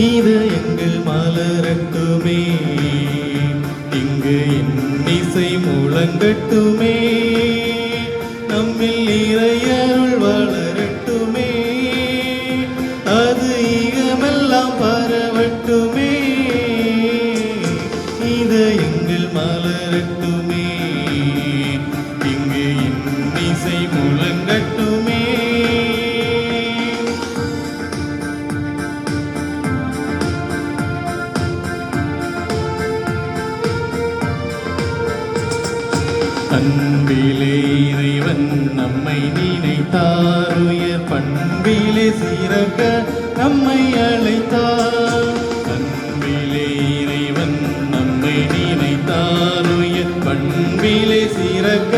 இதயங்கள் மலரட்டுமே, இங்கு இன்னிசை முழங்கட்டுமே, நம்மில் இறையருள் வளரட்டுமே, அது ஈகமெல்லாம் பரவட்டுமே. இதயங்கள் மலரட்டுமே, இங்கு இன்னிசை முழங்கட்டுமே. அன்பிலே இறைவன் நம்மை நினைத்தார், உயர் பண்பிலே சிறக்க நம்மை அழைத்தார். அன்பிலே இறைவன் நம்மை நினைத்தார், உயர் பண்பிலே சிறக்க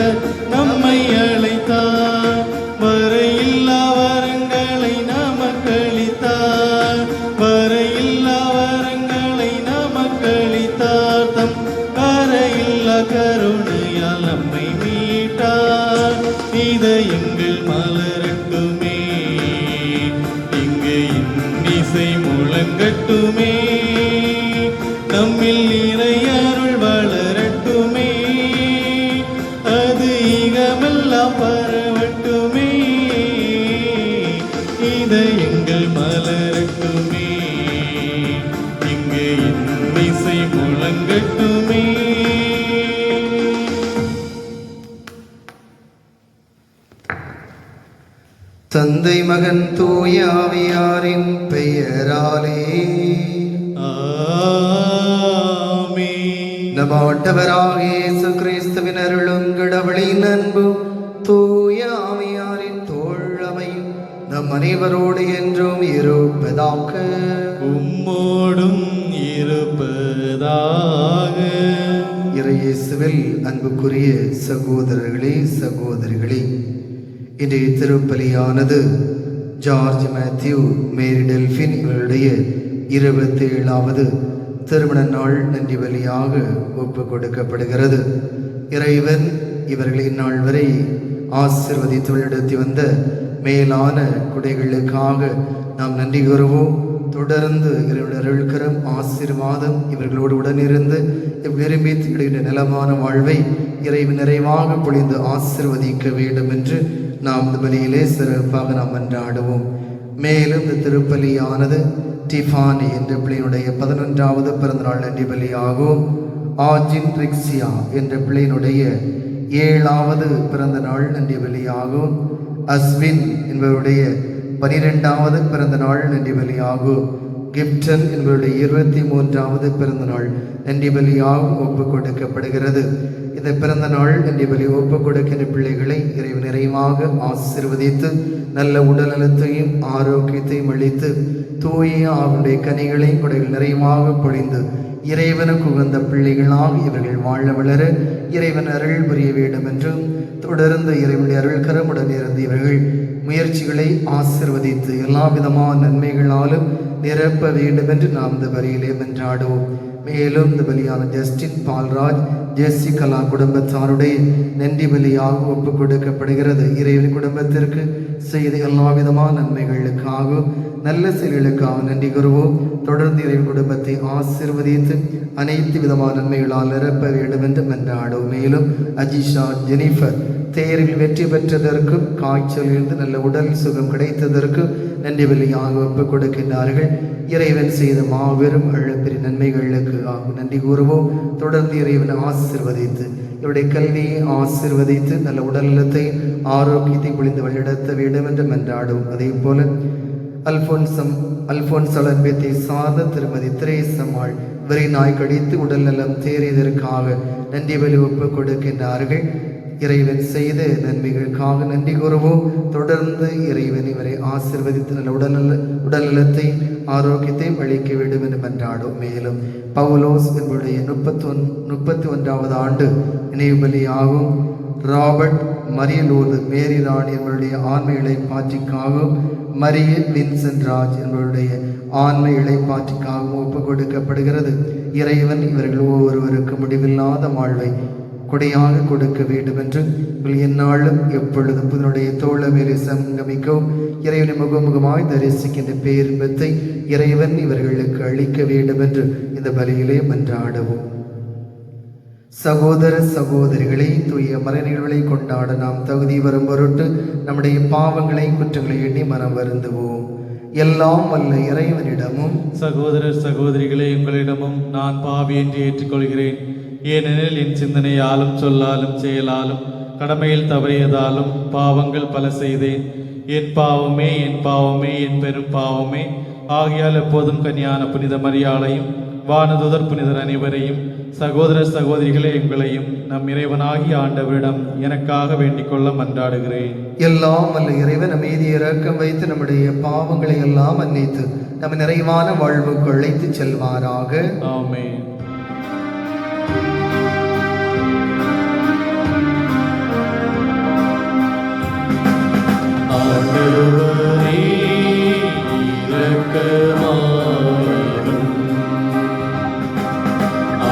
நம்மை அழைத்தார். வரையில்லா வரங்களை நமக்களித்தார், வரையில்லா வரங்களை நமக்களித்தார். தம் வரையில்லா கருணையால் நம்மை மீட்டார். இதயங்கள் மலரட்டுமே, இங்கு இன்னிசை முழங்கட்டுமே, நம்மில் இறையருள் வளரட்டுமே, அது ஈகமெல்லாம் பரவட்டுமே. இதயங்கள் மலரட்டுமே, இங்கு இன்னிசை முழங்கட்டுமே. தந்தை மகன் தூய ஆவியாரின் பெயராலே ஆமென். நம் ஆண்டவராகிய இயேசு கிறிஸ்துவின் அருளும் கடவுளின் அன்பும் தூய ஆவியாரின் தோழமையும் நம் அனைவரோடு என்றும் இருப்பதாக. உம்மோடும் இருப்பதாக. இறையேசுவில் அன்புக்குரிய சகோதரர்களே சகோதரிகளே, இன்றைய திருப்பலியானது ஜார்ஜ் மேத்யூ மேரி டெல்பின் இவருடைய 27வது திருமண நாள் நன்றி பலியாக ஒப்பு கொடுக்கப்படுகிறது. இறைவன் இவர்களை நாள் வரை ஆசீர்வதித்து வழிநடத்தி வந்த மேலான குடைகளுக்காக நாம் நன்றி கூறுவோம். தொடர்ந்து இறைவனுடைய அருள்கரம் ஆசீர்வாதம் இவர்களோடு உடனிருந்து விரும்பி இடையின நிலமான வாழ்வை இறைவன் நிறைவாக பொழிந்து ஆசீர்வதிக்க வேண்டும் என்று நாம் இந்த பலியிலே சிறப்பாக நாம் மன்றாடுவோம். மேலும் இந்த திருப்பலியானது டிஃபானி என்ற பிள்ளையினுடைய 11வது பிறந்தநாள் நன்றி பலியாகும். ஆஜின் ரிக்ஸியா என்ற பிள்ளையினுடைய 7வது பிறந்த நாள் நன்றி பலியாகும். அஸ்வின் என்பவருடைய 12வது பிறந்த நாள் நன்றி பலியாகும். கிப்டன் என்பவருடைய 23வது பிறந்த நாள் நன்றி பலியாகவும் ஒப்பு கொடுக்கப்படுகிறது. இந்த பிறந்த நாள் நன்றி பலி ஒப்பு கொடுக்கின்ற பிள்ளைகளை இறைவன் நிறைவாக ஆசீர்வதித்து நல்ல உடல் நலத்தையும் ஆரோக்கியத்தையும் அளித்து தூய அவருடைய கனிகளை கொடைகள் நிறைவாக பொழிந்து இறைவனுக்கு உகந்த பிள்ளைகளாக இவர்கள் வாழ வளர இறைவன் அருள் புரிய வேண்டும் என்றும் தொடர்ந்து இறைவனுடைய அருள் கரமுடன் இருந்து இவர்கள் முயற்சிகளை ஆசீர்வதித்து எல்லா விதமான நன்மைகளாலும் நிரப்ப வேண்டும் என்று நாம் இந்த பலியிலே மன்றாடுவோம். மேலும் இந்த பலியான ஜஸ்டின் பால்ராஜ் ஜெஸ்ஸி கலா குடும்பத்தாருடைய நன்றி பலியாக ஒப்பு கொடுக்கப்படுகிறது. இறைவன் குடும்பத்திற்கு செய்த எல்லா விதமான நன்மைகளுக்காகவும் நல்ல செயல்களுக்காக நன்றி கூறுவோம். தொடர்ந்து இறைவன் குடும்பத்தை ஆசீர்வதித்து அனைத்து விதமான நன்மைகளால் நிரப்ப வேண்டும் என்று மன்றாடுவோம். மேலும் அஜிஷா ஜெனிஃபர் தேர்வில் வெற்றி பெற்றதற்கும் காய்ச்சலிலிருந்து நல்ல உடல் சுகம் கிடைத்ததற்கும் நன்றி பலியாக ஒப்பு கொடுக்கின்றார்கள். இறைவன் செய்த மாபெரும் அழப்பெரிய நன்மைகளுக்கு நன்றி கூறுவோம். தொடர்ந்து இறைவன் ஆசீர்வதித்து இவருடைய கல்வியை ஆசீர்வதித்து நல்ல உடல்நலத்தை ஆரோக்கியத்தை பொழிந்து வழிநடத்த வேண்டும் என்று மன்றாடும். அதே போல அல்போன்ஸ் அலன்பேத்தை சார்ந்த திருமதி திரேசம்மாள் விரை நாய் கடித்து உடல் நலம் தேறியதற்காக நன்றி பலி ஒப்பு கொடுக்கின்றார்கள். இறைவன் செய்த நன்மைகளுக்காக நன்றி கூறுவோம். தொடர்ந்து இறைவன் இவரை ஆசீர்வதித்து நல்ல உடல்நலத்தை ஆரோக்கியத்தையும் அளிக்க வேண்டும் என்று மன்றாடும். மேலும் பவுலோஸ் என்பவருடைய 31வது ஆண்டு நினைவு பலியாகும். ராபர்ட் மரியலூர்து மேரி ராணி என்பவருடைய ஆன்ம இளைப்பாற்றிக்காகவும் மரிய வின்சென்ட் ராஜ் என்பவருடைய ஆன்ம இளைப்பாற்றிக்காகவும் ஒப்பு கொடுக்கப்படுகிறது. இறைவன் இவர்கள் ஒவ்வொருவருக்கு முடிவில்லாத வாழ்வை கொடையாக கொடுக்க வேண்டும் என்று எந்நாளும் எப்பொழுதும் இதனுடைய தோழ மேலே சங்கமிக்கவும் இறைவனை முகமுகமாய் தரிசிக்கின்ற பேரின்பத்தை இறைவன் இவர்களுக்கு அளிக்க வேண்டும் என்று இந்த பலியிலே மன்றாடவும். சகோதர சகோதரிகளை தூய மறைநிகழ்வுகளை கொண்டாட நாம் தகுதி வரும் பொருட்டு நம்முடைய பாவங்களை குற்றங்களை எண்ணி மனம் வருந்துவோம். எல்லாம் வல்ல இறைவனிடமும் சகோதரர் சகோதரிகளே, உங்களிடமும் நான் பாவி என்று ஏற்றுக்கொள்கிறேன். ஏனெனில் என் சிந்தனையாலும் சொல்லாலும் செயலாலும் கடமையில் தவறியதாலும் பாவங்கள் பல செய்தேன். என் பாவமே என் பாவமே என் பெரும் பாவமே. ஆகையால் எப்போதும் கன்னியான புனித மரியாளையும் வானதுதர் புனிதர் அனைவரையும் சகோதரர் சகோதரிகளே உங்களையும் நம் இறைவனாகி ஆண்டவரிடம் எனக்காக வேண்டிக் கொள்ள மன்றாடுகிறேன். எல்லாம் வல்ல இறைவன் அமைதி இரக்கம் வைத்து நம்முடைய பாவங்களை எல்லாம் மன்னித்து நம்ம நிறைவான வாழ்வுக்கு அழைத்து செல்வாராக. ஆமென். ஆண்டவரே இரக்கமாயிரும்.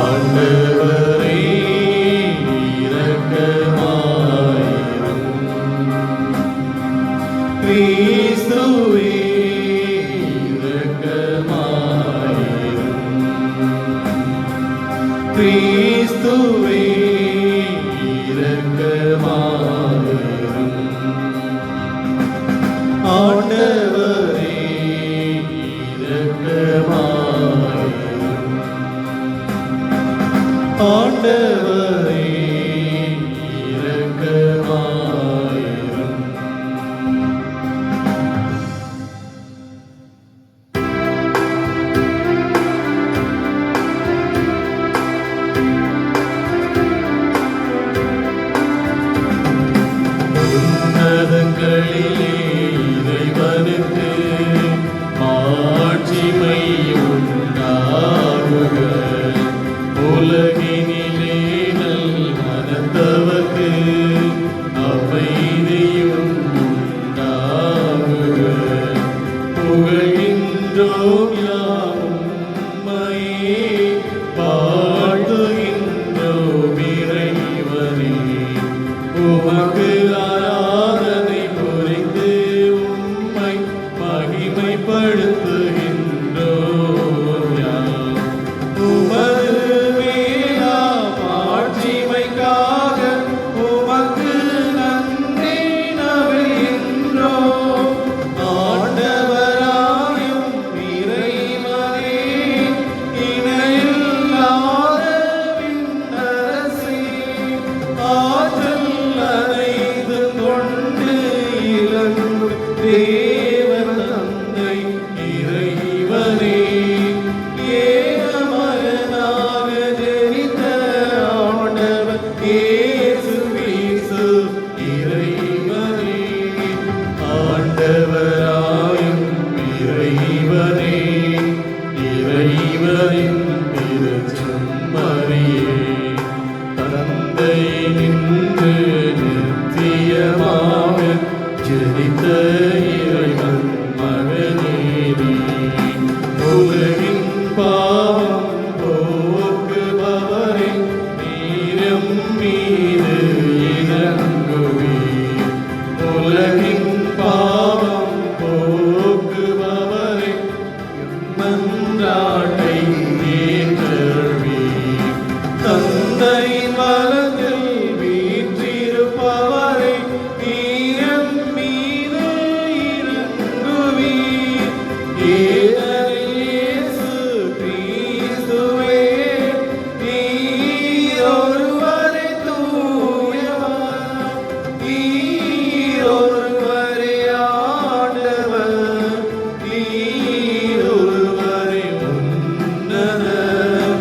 ஆண்டவரே இரக்கமாயிரும். கிறிஸ்துவே இரக்கமாயிரும். கிறிஸ்துவே இரக்கமாயிரும். ஆண்டவரே இரக்கமாயிரும். ஆண்டவரே இரக்கமாயிரும். உன்னதங்களிலே இறைவனுக்கு மாட்சிமை உண்டாகுக. உலகினிலே நல் மனத்தவர்க்கு அமைதியும் உண்டாகுக. புகழ்கின்றோம் யாம் உம்மையே, வாழ்த்துகின்றோம் இறைவனே. உமக்கு ஆராதனை புரிந்து உம்மை மகிமைப்படுத்துகின்றோம் யாம். உமது மேலாம் ஆட்சிமைக்காக உமக்கு நன்றி நவிழ்கின்றோம். ஆண்டவராயும் இறைவனே, இணையில்லாத விண்ணரசே, ஆற்றல் அனைத்தும் கொண்டு இலங்கும் தேவன் தந்தை இறைவனே, ஏகமகனாக ஜனித்த ஆண்டவர் இயேசு கிறிஸ்து இறைவனே. ஆண்டவராயும் இறைவனே, இறைவனின் திருச்செம்மறியே, தந்தை நின்று நித்தியமாக ஜனித்த இறைவன் மகனே நீ. உலகின் பாவம் போக்குபவரே, நீரும் மீது இறங்குவீர். உலகின் பாவம் போக்குபவரே, மன்றாட்டை ஏற்றருள்வீர். தந்தையின் வலத்தில் வீற்றிருப்பவரே, நீரும் மீது இறங்குவீர். இயேசு கிறிஸ்துவே, நீர் ஒருவரே தூயவர், நீர் ஒருவரே ஆண்டவர், நீர் ஒருவரே உன்னதர்.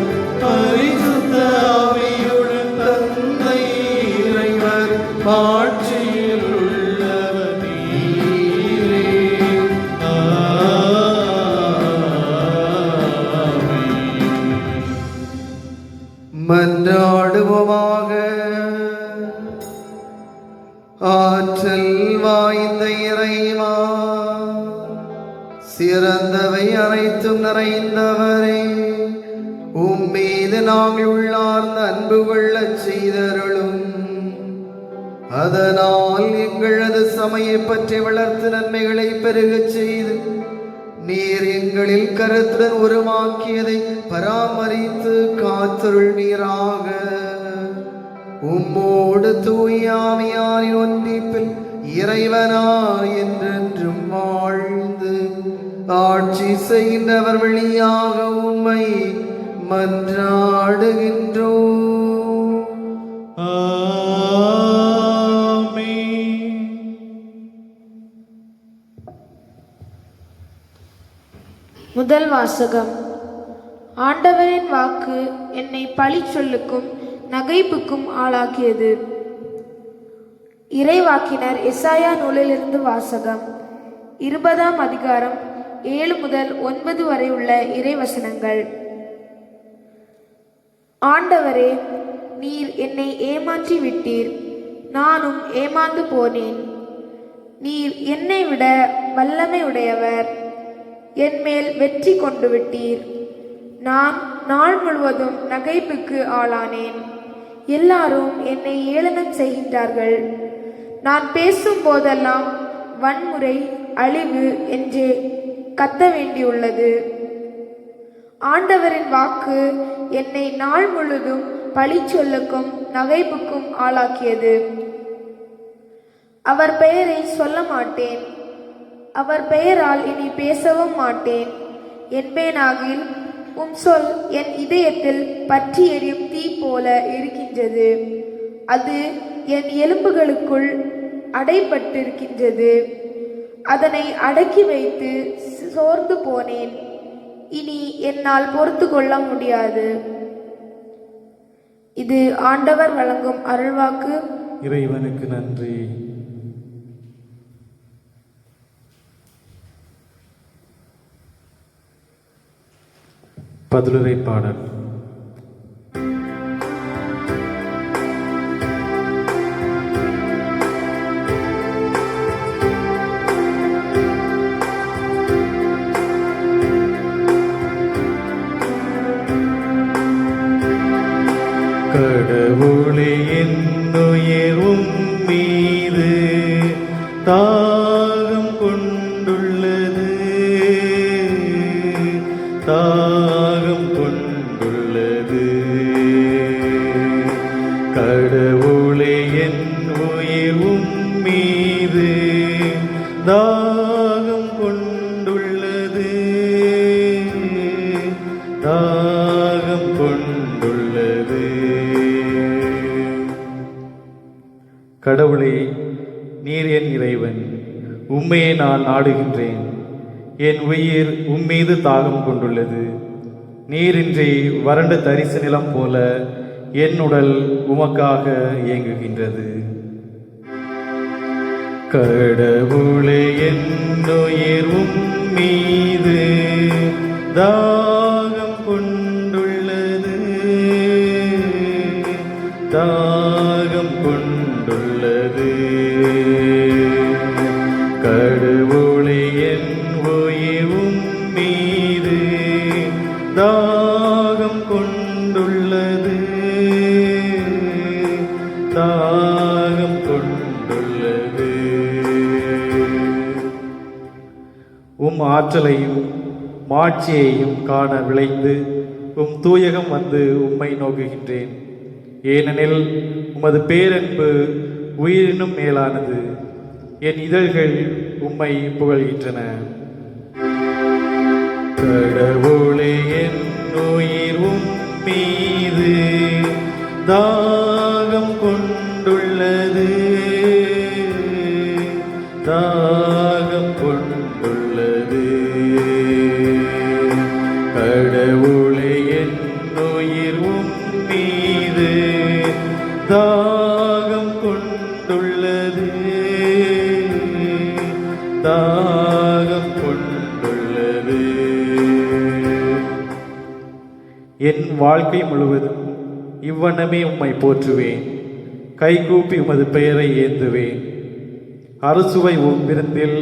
பரிசுத்த ஆவியுடன் தந்தை இறைவர் ஆட்சியில் உள்ளவர் நீரே. மன்றாடுவோமாக. ஆற்றல் வாய்ந்த இறைவா, சிறந்தவை அனைத்தும் நிறைந்தவரே, உம்மீது நாங்கள் உள்ளார்ந்த அன்பு கொள்ளச் செய்தருளும். அதனால் எங்களது சமயை பற்றி வளர்த்து நன்மைகளை பெருகச் செய்து நீர் எங்களில் கருத்துடன் உருவாக்கியதை பராமரித்து காத்தருள்வீராக. உம்மோடு தூய ஆவியாரின் ஒன்றிப்பில் இறைவனா என்றென்றும் வாழ்ந்து ஆட்சி செய்கின்றவர் வழியாக உம்மை மன்றாடுகின்றோம். ஆமென். முதல் வாசகம். ஆண்டவரின் வாக்கு என்னை பழி சொல்லுக்கும் நகைப்புக்கும் ஆளாக்கியது. இறைவாக்கினர் எசாயா நூலிலிருந்து வாசகம். 20ஆம் அதிகாரம் 7 முதல் 9 வரை உள்ள இறைவசனங்கள். ஆண்டவரே, நீர் என்னை ஏமாற்றி விட்டீர், நானும் ஏமாந்து போனேன். நீர் என்னை விட வல்லமை உடையவர், என் மேல் வெற்றி கொண்டு விட்டீர். நான் நாள் முழுவதும் நகைப்புக்கு ஆளானேன். எல்லாரும் என்னை ஏளனம் செய்கின்றார்கள். நான் பேசும் போதெல்லாம் வன்முறை, அழிவு என்றே கத்த வேண்டியுள்ளது. ஆண்டவரின் வாக்கு என்னை நாள் முழுதும் பழி சொல்லுக்கும் நகைப்புக்கும் ஆளாக்கியது. அவர் பெயரை சொல்ல மாட்டேன், அவர் பெயரால் இனி பேசவும் மாட்டேன் என்பேனாகில் உம் சொல் என் இதயத்தில் பற்றி எரியும் தீ போல இருக்கின்றது. அது என் எலும்புகளுக்குள் அடைபட்டிருக்கின்றது. அதனை அடக்கி வைத்து சோர்ந்து போனேன். இனி என்னால் பொறுத்து கொள்ள முடியாது. இது ஆண்டவர் வழங்கும் அருள்வாக்கு. இறைவனுக்கு நன்றி. பதிலுரை பாடல். கடவுளே, என்னுயிர் மீது தாகம் கொண்டுள்ளது, தாகம் கொண்டுள்ளது. கடவுளே, என் உயிர் மீது தாகம் கொண்டுள்ளது, தாகம் கொண்டுள்ளது. கடவுளே, நீர் என் இறைவன், உம்மையே நான் நாடுகின்றேன். என் உயிர் உம்மீது தாகம் கொண்டுள்ளது. நீரின்றி வறண்ட தரிசு நிலம் போல என் உடல் உமக்காக இயங்குகின்றது. கடவுளே, என் உயிர் உம்மீது தாகம் கொண்டுள்ளது, தாகம் கொண்டுள்ளது. கடவுளே, என் உயிர் மீது தாகம் கொண்டுள்ளது, தாகம் கொண்டுள்ளது. உம் ஆற்றலையும் மாட்சியையும் காண விளைந்து உம் தூயகம் வந்து உம்மை நோக்குகின்றேன். ஏனெனில் உமது பேரன்பு உயிரினும் மேலானது. என் இதழ்கள் உம்மை புகழ்கின்றன. கடவுளே, என் உயிர் மீது தாகம் கொண்டுள்ளது, தாகம் கொண்டுள்ளது. கடவுளே, என் உயிர் மீது தாகம் கொண்டுள்ளது, தாகம் கொண்டுள்ளது. என் வாழ்க்கை முழுவதும் இவ்வண்ணமே உம்மை போற்றுவேன். கைகூப்பி உமது பெயரை ஏந்துவேன். அறுசுவை விருந்தில்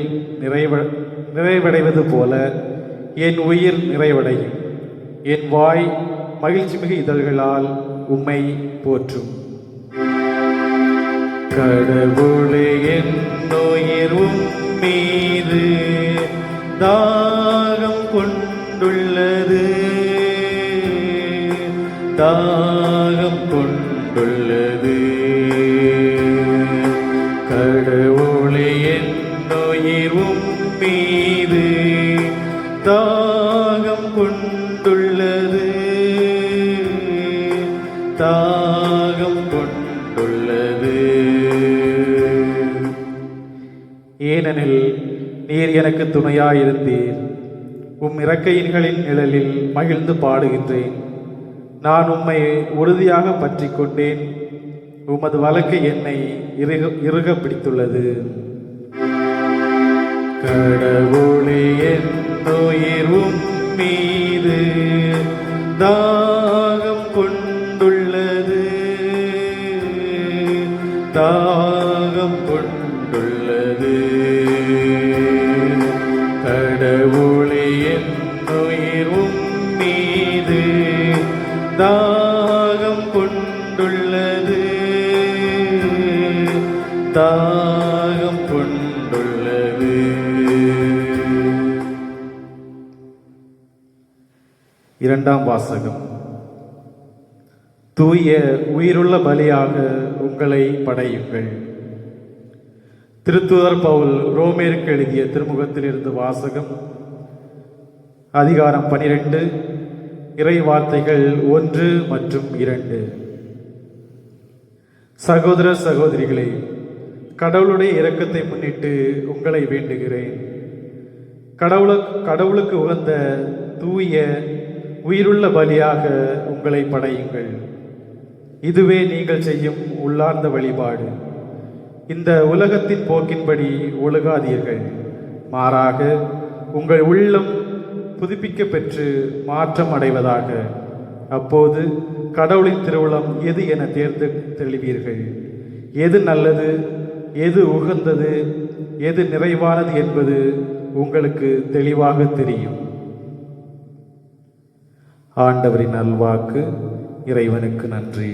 நிறைவடைவது போல என் உயிர் நிறைவடையும். என் வாய் மகிழ்ச்சிமிகு இதழ்களால் உம்மை போற்றும். கடவுளே, என் உயிர் மீது தாகம் கொண்டுள்ளது, தாகம் கொண்டுள்ளது. கடவுளே, என் உயிர் மீது தாகம் கொண்டுள்ளது, தாகம் கொண்டுள்ளது. ஏனெனில் நீர் எனக்கு துணையாயிருந்தீர். உம் இறக்கையின்களின் நிழலில் மகிழ்ந்து பாடுகின்றேன். நான் உம்மை உறுதியாக பற்றி கொண்டேன். உமது வலக்கை என்னை இறுக பிடித்துள்ளது. கடவுளே, என் உயிர் மீது தாகம் கொண்டுள்ளது, தாகம் கொண்டுள்ளது. கடவுளே, என் உயிர் மீது தாகம் கொண்டுள்ளது, தாகம் கொண்டுள்ளது. இரண்டாம் வாசகம். தூய உயிருள்ள பலியாக உங்களை படையுங்கள். திருத்தூதர் பவுல் ரோமேருக்கு எழுதிய திருமுகத்திலிருந்து வாசகம். அதிகாரம் 12, இறை வார்த்தைகள் 1 மற்றும் 2. சகோதர சகோதரிகளே, கடவுளுடைய இரக்கத்தை முன்னிட்டு உங்களை வேண்டுகிறேன். கடவுளுக்கு உகந்த தூய உயிருள்ள பலியாக உங்களை படையுங்கள். இதுவே நீங்கள் செய்யும் உள்ளார்ந்த வழிபாடு. இந்த உலகத்தின் போக்கின்படி ஒழுகாதீர்கள். மாறாக உங்கள் உள்ளம் புதுப்பிக்க பெற்று மாற்றம் அடைவதாக. அப்போது கடவுளின் திருவுளம் எது என தேர்ந்து தெளிவீர்கள். எது நல்லது, எது உகந்தது, எது நிறைவானது என்பது உங்களுக்கு தெளிவாக தெரியும். ஆண்டவரின் நல்வாக்கு. இறைவனுக்கு நன்றி.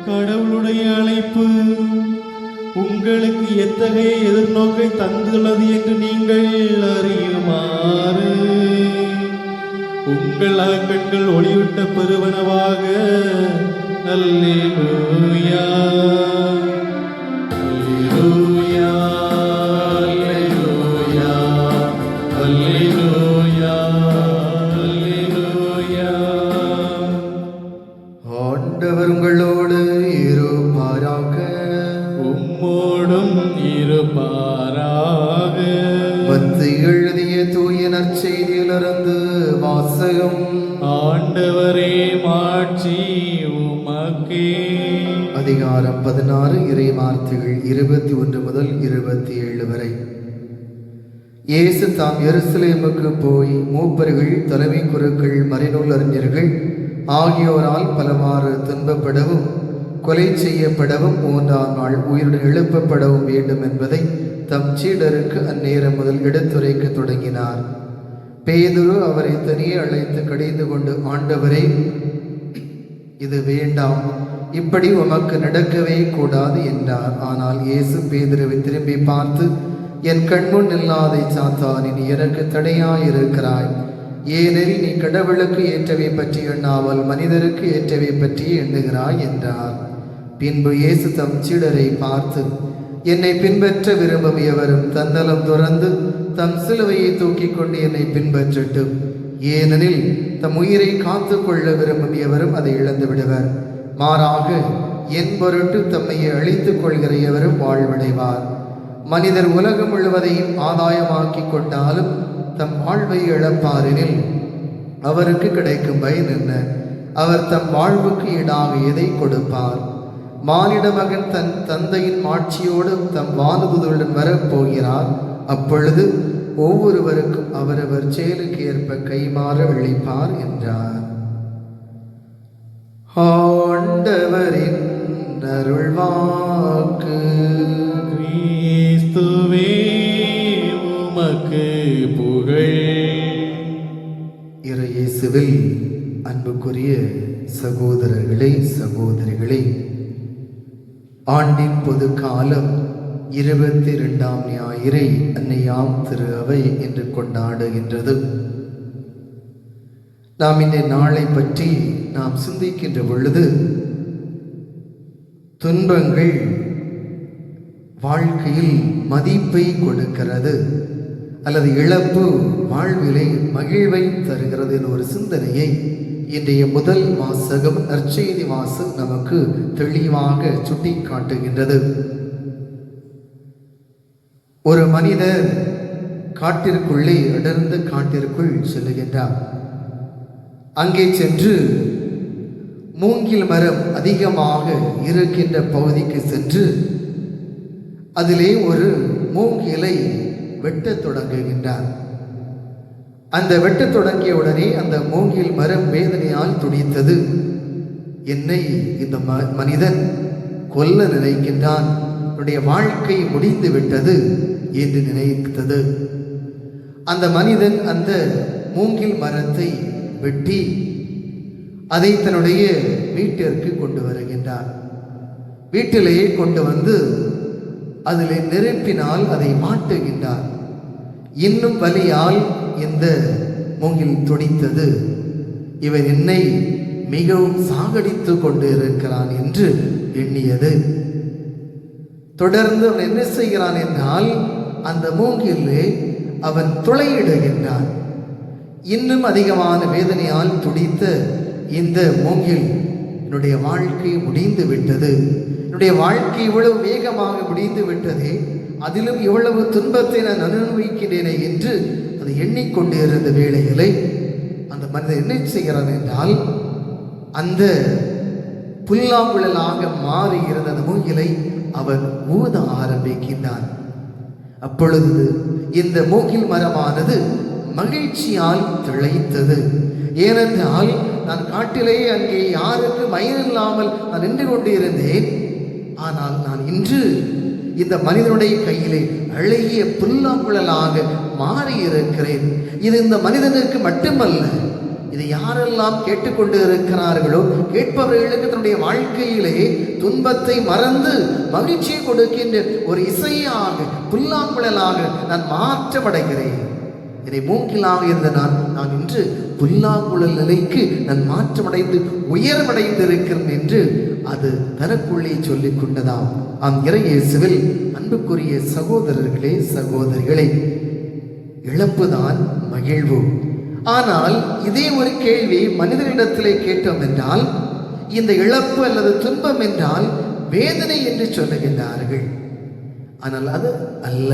கடவுளுடைய அழைப்பு உங்களுக்கு எத்தகைய எதிர்நோக்கை தந்துள்ளது என்று நீங்கள் அறியுமாறு உங்கள் அகக்கண்கள் ஒளிவிட்ட பெருவனவாக. அல்லேலூயா, அல்லேலூயா, அல்லேலூயா, அல்லேலூயா, அல்லேலூயா. ஆண்டவர் உங்களோடு இருப்பாராக. உம்மோடும் இருப்பாராக. மத்தேயு எழுதிய தூய நற்செய்தியிலிருந்து வாசகம். ஆண்டவரே, மாட்சி உமக்கே. அதிகாரம் 16, இறை வார்த்தைகள் 21 முதல் 27 வரை. இயேசு தாம் எருசலேமுக்கு போய் மூப்பர்கள், தலைமை குருக்கள், மறைநூல் அறிஞர்கள் ஆகியோரால் பலவாறு துன்பப்படவும் கொலை செய்யப்படவும் 3ஆம் நாள் உயிருடன் எழுப்பப்படவும் வேண்டும் என்பதை தம் சீடருக்கு அந்நேரம் முதல் எடுத்துரைக்க தொடங்கினார். பேதுரு அவரை தனியே அழைத்து கடிந்து கொண்டு, ஆண்டவரே, இது வேண்டாம், இப்படி உமக்கு நடக்கவே கூடாது என்றார். ஆனால் இயேசு பேதுருவை திரும்பி பார்த்து, என் கண்முன் இல்லாதை சாத்தானே, நீ எனக்கு தடையாயிருக்கிறாய். ஏனெனில் நீ கடவுளுக்கு ஏற்றவை பற்றி எண்ணாமல் மனிதருக்கு ஏற்றவை பற்றி எண்ணுகிறாய் என்றார். பின்பு இயேசு தம் சீடரை பார்த்து, என்னை பின்பற்ற விரும்பும் எவரும் தன்னலம் துறந்து தம் சிலுவையை தூக்கிக் கொண்டு என்னை பின்பற்றட்டும். ஏனெனில் தம் உயிரை காத்து கொள்ள விரும்பும் எவரும் அதை இழந்து விடுவர். மாறாக என் பொருட்டு தம்மையை அழித்துக் கொள்கிற எவரும் வாழ்வடைவார். மனிதர் உலகம் முழுவதையும் ஆதாயமாக்கிக் கொண்டாலும் தம் வாழ்வை இழப்பாரெனில் அவருக்கு கிடைக்கும் பயன் என்ன? அவர் தம் வாழ்வுக்கு ஈடாக எதை கொடுப்பார்? மானிட மகன் தன் தந்தையின் ஆட்சியோடு தம் வானதூதருடன் வரப்போகிறார். அப்பொழுது ஒவ்வொருவருக்கும் அவரவர் செயலுக்கு ஏற்ப கைமாற அளிப்பார் என்றார். ஆண்டவரின் அருள்வாக்கு. கிறிஸ்துவே உமக்கு புகழ். இயேசுவில் அன்புக்குரிய சகோதரர்களே, சகோதரிகளே, ஆண்டின் பொது காலம் 22ஆம் ஞாயிறை அன்னையாம் திரு அவை என்று கொண்டாடுகின்றது. நாம் இந்த நாளை பற்றி நாம் சிந்திக்கின்ற பொழுது, துன்பங்கள் வாழ்க்கையில் மதிப்பை கொடுக்கிறது அல்லது இழப்பு வாழ்விலை மகிழ்வை தருகிறது என்ற ஒரு சிந்தனையை இன்றைய முதல் வாசகம் நற்செய்தி வாசகம் நமக்கு தெளிவாக சுட்டி காட்டுகின்றது. ஒரு மனிதர் காட்டிற்குள்ளே அடர்ந்த காட்டிற்குள் செல்லுகின்றார். அங்கே சென்று மூங்கில் மரம் அதிகமாக இருக்கின்ற பகுதிக்கு சென்று அதிலே ஒரு மூங்கிலை வெட்டத் தொடங்குகின்றார். அந்த வெட்டத் தொடங்கிய உடனே அந்த மூங்கில் மரம் வேதனையால் துடித்தது. என்னை இந்த மனிதன் கொல்ல நினைக்கின்றான், என்னுடைய வாழ்க்கை முடிந்து விட்டது என்று நினைத்தது. அந்த மனிதன் அந்த மூங்கில் மரத்தை வெட்டி அதை தன்னுடைய வீட்டிற்கு கொண்டு வருகின்றார். வீட்டிலேயே கொண்டு வந்து அதிலே நெருப்பினால் அதை மாட்டுகின்றார். இன்னும் வலியால் இந்த மூங்கில் துடித்தது. இவன் என்னை மிகவும் சாகடித்து கொண்டு இருக்கிறான் என்று எண்ணியது. தொடர்ந்து அவன் என்ன செய்கிறான் என்றால், அந்த மூங்கிலே அவன் துளையிடுகின்றான். இன்னும் அதிகமான வேதனையால் துடித்த இந்த மூங்கில், என்னுடைய வாழ்க்கை முடிந்து விட்டது, என்னுடைய வாழ்க்கை இவ்வளவு வேகமாக முடிந்து விட்டதே, அதிலும் இவ்வளவு துன்பத்தை நான் அனுபவிக்கிறேனே என்று அதை எண்ணிக்கொண்டு இருந்த வேளைகளை அந்த மனிதன் என்ன செய்கிறான் என்றால், அந்த புல்லாங்குழலாக மாறி இருந்த அந்த மூங்கிலை அவன் ஊத ஆரம்பிக்கின்றான். அப்பொழுது இந்த மூங்கில் மரமானது மகிழ்ச்சியால் திளைத்தது. ஏனென்றால் நான் காட்டிலேயே அங்கே யாருக்கு மயிரில்லாமல் நான் நின்று கொண்டு இருந்தேன். ஆனால் நான் இன்று இந்த மனிதனுடைய கையிலே அழகிய புல்லாங்குழலாக மாறி இருக்கிறேன். இது இந்த மனிதனுக்கு மட்டுமல்ல, இதை யாரெல்லாம் கேட்டுக்கொண்டு இருக்கிறார்களோ கேட்பவர்களுக்கு தன்னுடைய வாழ்க்கையிலே துன்பத்தை மறந்து மகிழ்ச்சியை கொடுக்கின்ற ஒரு இசையாக, புல்லாங்குழலாக நான் மாற்றமடைகிறேன். இதை மூங்கிலாக இருந்த நான் இன்று புல்லாங்குழல் நிலைக்கு நான் மாற்றமடைந்து உயர்வடைந்து இருக்கிறேன் என்று அது தனக்குள்ளே சொல்லிக் கொண்டதாம். இறை இயேசுவில் அன்புக்குரிய சகோதரர்களே, சகோதரிகளே, இழப்புதான் மகிழ்வு. ஆனால் இதே ஒரு கேள்வி மனிதனிடத்திலே கேட்டோம் என்றால், இந்த இழப்பு அல்லது துன்பம் என்றால் வேதனை என்று சொல்லுகின்றார்கள். ஆனால் அது அல்ல.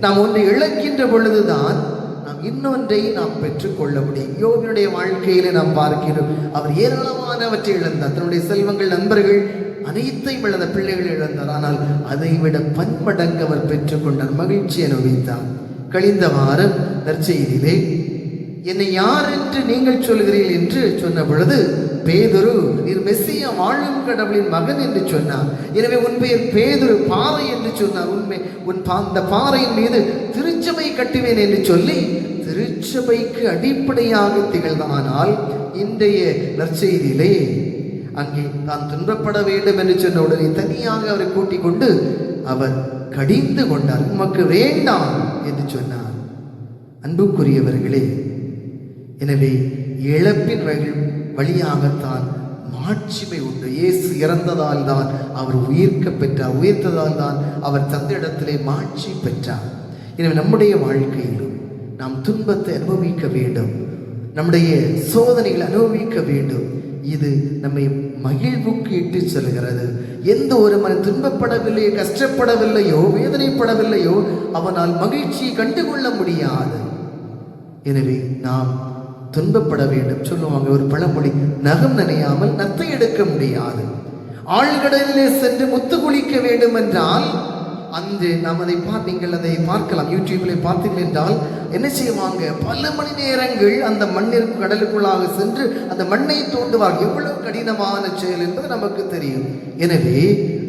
நாம் ஒன்றை இழக்கின்ற பொழுதுதான் நாம் இன்னொன்றை நாம் பெற்றுக்கொள்ள முடியும். யோபினுடைய வாழ்க்கையிலே நாம் பார்க்கிறோம், அவர் ஏராளமானவற்றை இழந்தார். தன்னுடைய செல்வங்கள், நண்பர்கள் அனைத்தையும் இழந்த, பிள்ளைகள் இழந்தார். ஆனால் அதை விட பன்மடங்கு அவர் பெற்றுக்கொண்டார், மகிழ்ச்சி அனுபவித்தார். கழிந்த வாரம் நற்செய்தியிலே என்னை யார் என்று நீங்கள் சொல்கிறீர்கள் என்று சொன்ன பொழுது பேதுரு, நீர் மெஸ்ஸியா வாழும் கடவுளின் மகன் என்று சொன்னார். எனவே உன் பெயர் பேதுரு, பாறை என்று சொன்னார். உண்மை அந்த பாறையின் மீது திருச்சபை கட்டுவேன் என்று சொல்லி திருச்சபைக்கு அடிப்படையாக திகழ்ந்தானால், இன்றைய நற்செய்தியிலே அங்கே தான் துன்பப்பட வேண்டும் என்று சொன்ன உடனே தனியாக அவரை கூட்டிக் கொண்டு அவர் கடிந்து கொண்டார். உமக்கு வேண்டாம் என்று சொன்னார். அன்புக்குரியவர்களே, எனவே இழப்பின் வழியாகத்தான் மாட்சிமை உண்டு. இயேசு இறந்ததால் தான் அவர் உயிர்க்க பெற்றார், உயிர்த்ததால் தான் அவர் தந்தையிடத்திலே மாட்சி பெற்றார். எனவே நம்முடைய வாழ்க்கையிலும் நாம் துன்பத்தை அனுபவிக்க வேண்டும், நம்முடைய சோதனைகளை அனுபவிக்க வேண்டும். இது நம்மை மகிழ்வுக்கு இட்டு செல்கிறது. எந்த ஒரு மனிதன் துன்பப்படவில்லையோ, கஷ்டப்படவில்லையோ, வேதனைப்படவில்லையோ அவனால் மகிழ்ச்சியை கண்டுகொள்ள முடியாது. எனவே நாம் துன்பப்பட வேண்டும். சொல்லுவாங்க ஒரு பழமொழி, நகம் நனையாமல் நத்தை எடுக்க முடியாது. ஆழ்கடலிலே சென்று முத்து குளிக்க வேண்டும் என்றால் அன்று நாம் நீங்கள் அதை பார்க்கலாம், யூடியூப்பில் பார்த்தீர்கள் என்றால் என்ன செய்வாங்க, பல மணி நேரங்கள் அந்த மண்ணிற்கு கடலுக்குள்ளாக சென்று அந்த மண்ணை தோண்டுவார்கள். எவ்வளவு கடினமான செயல் என்பது நமக்கு தெரியும். எனவே